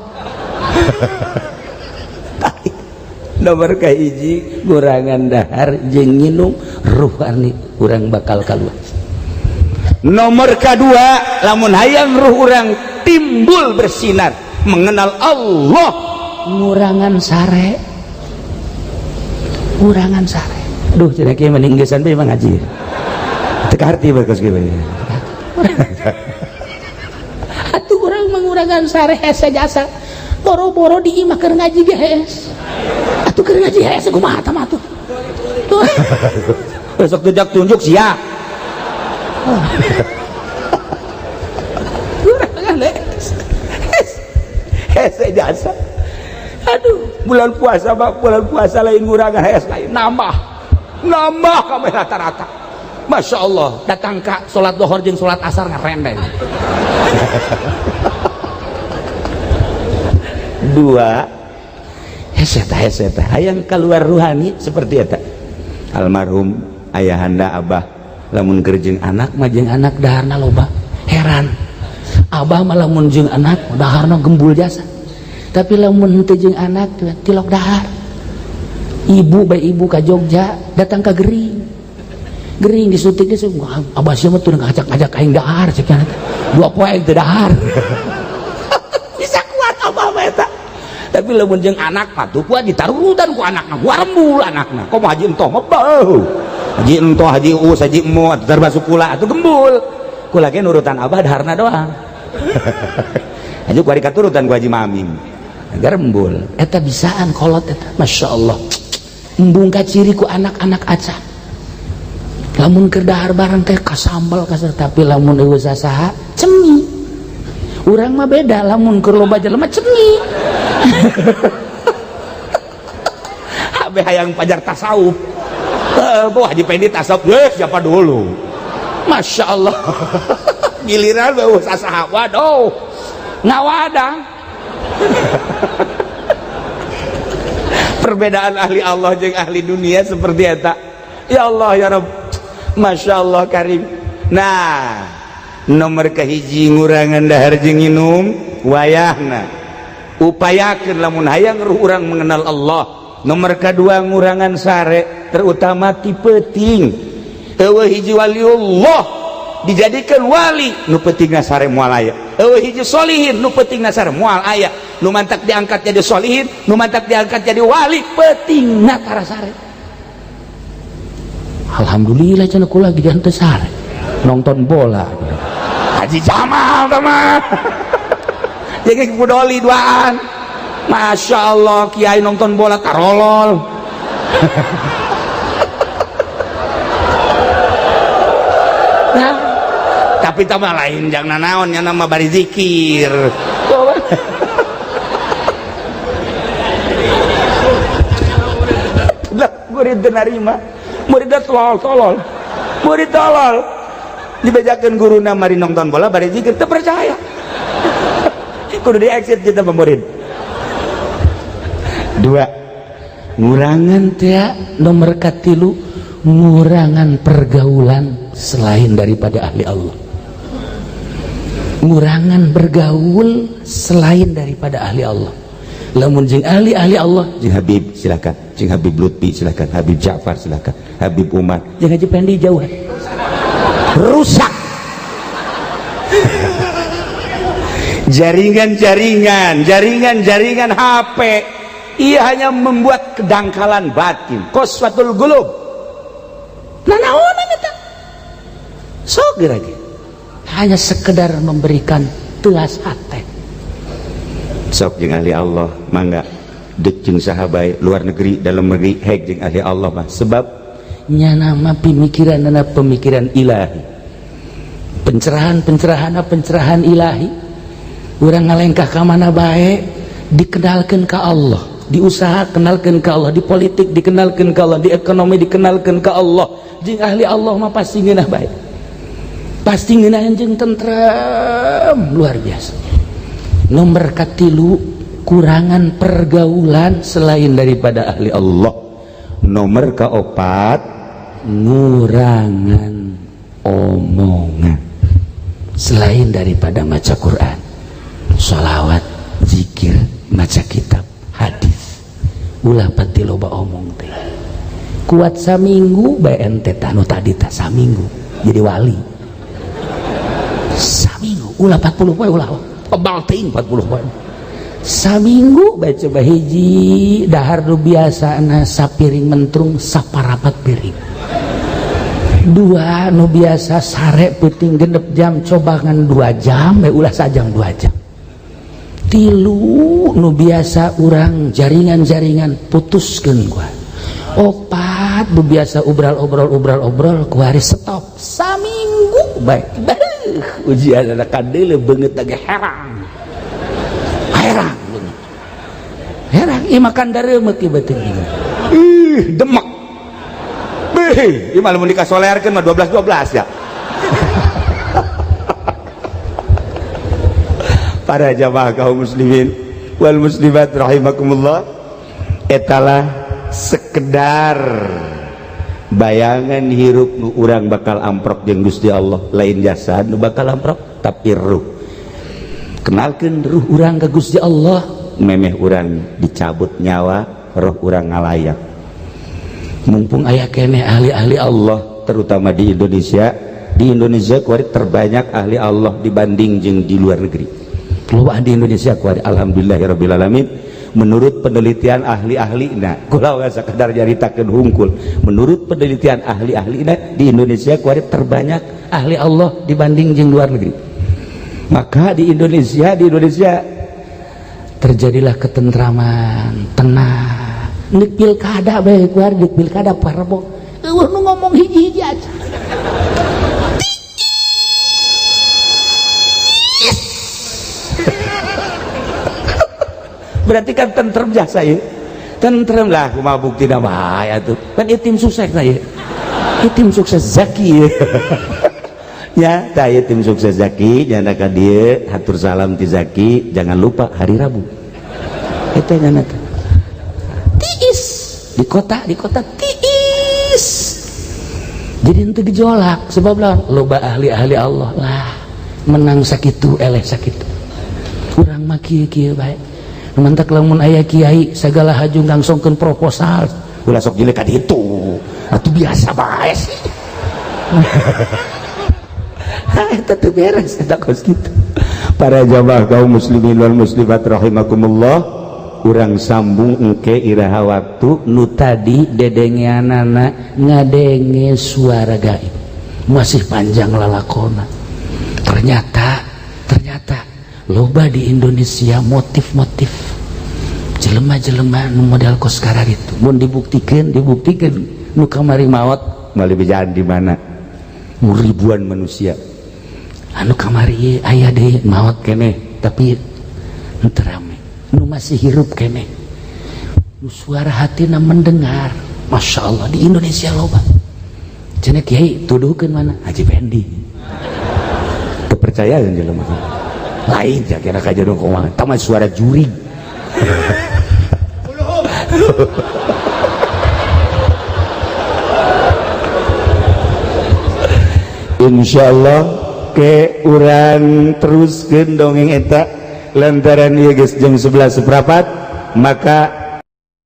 nomor kahiji ngurangan dahar jeung nginum ruhani urang bakal keluar. Nomor kedua lamun hayang ruh urang timbul bersinar mengenal Allah ngurangan sare aduh cenah kieu mending geussan bae ngaji teu kaharti bagus kieu atuh urang mengurangan sare hese jasa boro-boro di imah keur ngaji ge hees atuh keur ngaji hees kumaha tah atuh besok tunjuk sia ngurangan hese jasa aduh bulan puasa lain ngurangan hees lain nambah kabeh rata-rata Masya Allah datang ka sholat dohor jeung sholat asar ngarendeng 2 heseta hayang keluar ruhani seperti eta almarhum ayahanda abah lamun keur jeung anak mah jeung anak daharna loba heran abah mah lamun jeung anak daharna gembul jasa tapi lamun teu jeung anak tilok dahar ibu ka Jogja datang ka gering disutik geus abah sia mah teu ngajak aing dahar cek nya 2 poe teu dahar bisa kuat abah mah eta tapi lamun jeung anak mah tuh kuat ditarutan ku anakna gua rembul anakna komo haji entoh mah beuh haji entoh haji us haji emu atuh termasuk kula atuh gembul kula ge nurutan abah daharna doang haji ku ari katurutan ku haji maming agar embul eta bisaan kolot eta Masya Allah embung ka ciri ku anak-anak acan lamun keur dahar barang teh kasambal kasar tapi lamun eueuh saha cemi urang mah beda lamun keur loba jelema cemi kabeh hayang pajar tasawuf. Bu Haji Pendi tasawuf siapa dulu, Masya Allah. Giliran bau sasaha, waduh ngawadang. Perbedaan ahli Allah jeung ahli dunia seperti eta. Ya Allah ya Rabb, Masya Allah karim. Nah, nomor kahiji ngurangan dahar jeung nginum wayahna, upayakeun lamun hayang ruh urang mengenal Allah. Nomor kedua ngurangan sare, terutama ti peuting. Eueuh hiji waliullah dijadikan wali, nu peutingna sare moal aya. Eueuh hiji solihin, nu peutingna sare moal aya. Nu mantak diangkat jadi solihin, nu mantak diangkat jadi wali, peutingna tara sare. Alhamdulillah cenah kula gigan teu sare nonton bola. Haji Jamal mah jadi budoli duaan. Masya Allah kiai nonton bola tarolol. Nah, tapi tambah lain jangan naon nya nama bari zikir. Lah murid nerima, murid tolol, murid tolol. Dibejakeun guruna mari nonton bola bari zikir teu percaya. Kudu di exit kita murid. Dua, ngurangan tia. Nomor katilu ngurangan pergaulan selain daripada ahli Allah. Ngurangan bergaul selain daripada ahli Allah. Lamun jeung ahli Allah, jeung Habib silakan, jeung Habib Lutfi silakan, Habib Ja'far silakan, Habib Umar, jeung Haji Pendi jauhan. Rusak. Jaringan HP, ia hanya membuat kedangkalan batin, qaswatul qulub. Nah naonan eta? Sok lagi. Hanya sekedar memberikan telas hati. Sok jeung ahli Allah mangga deuk jeung sahabat luar negeri dalam negeri hek jeung ahli Allah mah sebab nya nama pemikiranna pemikiran ilahi. Pencerahan ilahi. Urang ngalengkah ka mana bae dikenalkeun ka Allah, diusaha kenalkeun ka Allah, di politik dikenalkeun ka Allah, di ekonomi dikenalkeun ka Allah. Jeung ahli Allah mah pasti ngeunah bae. Pasti ngeunah jeung tentrem luar biasa. Nomor katilu kurangan pergaulan selain daripada ahli Allah. Nomor kaopat ngurangan omongan selain daripada maca Quran, sholawat, zikir, maca kitab, hadis. Ulah pati loba omong teh. Kuat saminggu bae ente tanu tadi tah saminggu jadi wali. Saminggu ulah 40 poe ulah kebal teuing 40 poe. Saminggu bae coba hiji dahar nu biasana sapiring mentrung saparapat piring. Dua nu biasa sare peuting genep jam cobangan 2 jam bae ulah sajam 2 jam. Tilu nu biasa urang jaringan putuskeun gua. Opat nu biasa obrol kuari stop saminggu bae. Ujian ada kadeule beungeut lagi herang ieu makan dareumeuk ieu beuteung ieu. Demek. Beh, ieu mah lamun dikasolearkeun mah 12 ya. Para jamaah kaum muslimin wal muslimat rahimakumullah, etalah sekedar bayangan hirup nu urang bakal amprok jeung Gusti Allah, lain jasad nu bakal amprok tapi ruh. Kenalkeun ruh urang ka Gusti Allah, memeh urang dicabut nyawa, roh urang ngalayak. Mumpung aya keneh ahli-ahli Allah terutama di Indonesia. Di Indonesia kuari terbanyak ahli Allah dibanding jeung di luar negeri. Loba di Indonesia kuari alhamdulillahirabbil alamin. Menurut penelitian ahli-ahlina, kula sakadar nyaritakeun hungkul. Menurut penelitian ahli-ahlina di Indonesia kuari terbanyak ahli Allah dibanding jeung luar negeri. Maka di Indonesia terjadilah ketentraman, tenang. Nek pilkada bae kuari nek pilkada parbo. Eueuh nu ngomong hiji-hiji aja. Berarti kan tentrem jasa ya. tentrem lah kumaha buktina bahaya tuh kan ieu tim sukses saya ieu tim sukses Zaki ya tah ieu tim sukses Zaki nyana ka dieu hatur salam ti Zaki jangan lupa hari Rabu eta nyana tiis di kota tiis jadi ente gejolak sebab lah loba ahli-ahli Allah lah menang sakitu eleh sakitu urang mah kieu bae mantak lamun aya kiai segala haju ngangsongkeun proposal ulah sok jelek ka ditu atuh biasa bae sih eta teu beres eta kos kitu para jamaah kaum muslimin wal muslimat rahimakumullah urang sambung engke iraha waktu nu tadi dedengeanana ngadenge suara gaib masih panjang lalakona ternyata loba di Indonesia motif-motif jelema-jelema nu model kos kara gitu mun dibuktikan nu kamari maot mali bijaan di mana nu ribuan manusia anu kamari aya deui maot keneh tapi henteu rame nu masih hirup keneh nu suara hatina mendengar Masya Allah di Indonesia loba cenah kiai tuduhkeun mana Haji Pendi kepercayaan jelema lain ya kira kajian kumaha tama suara juring insyaallah ke urang teruskeun dongeng eta lantaran ieu geus jam 11 seprapat maka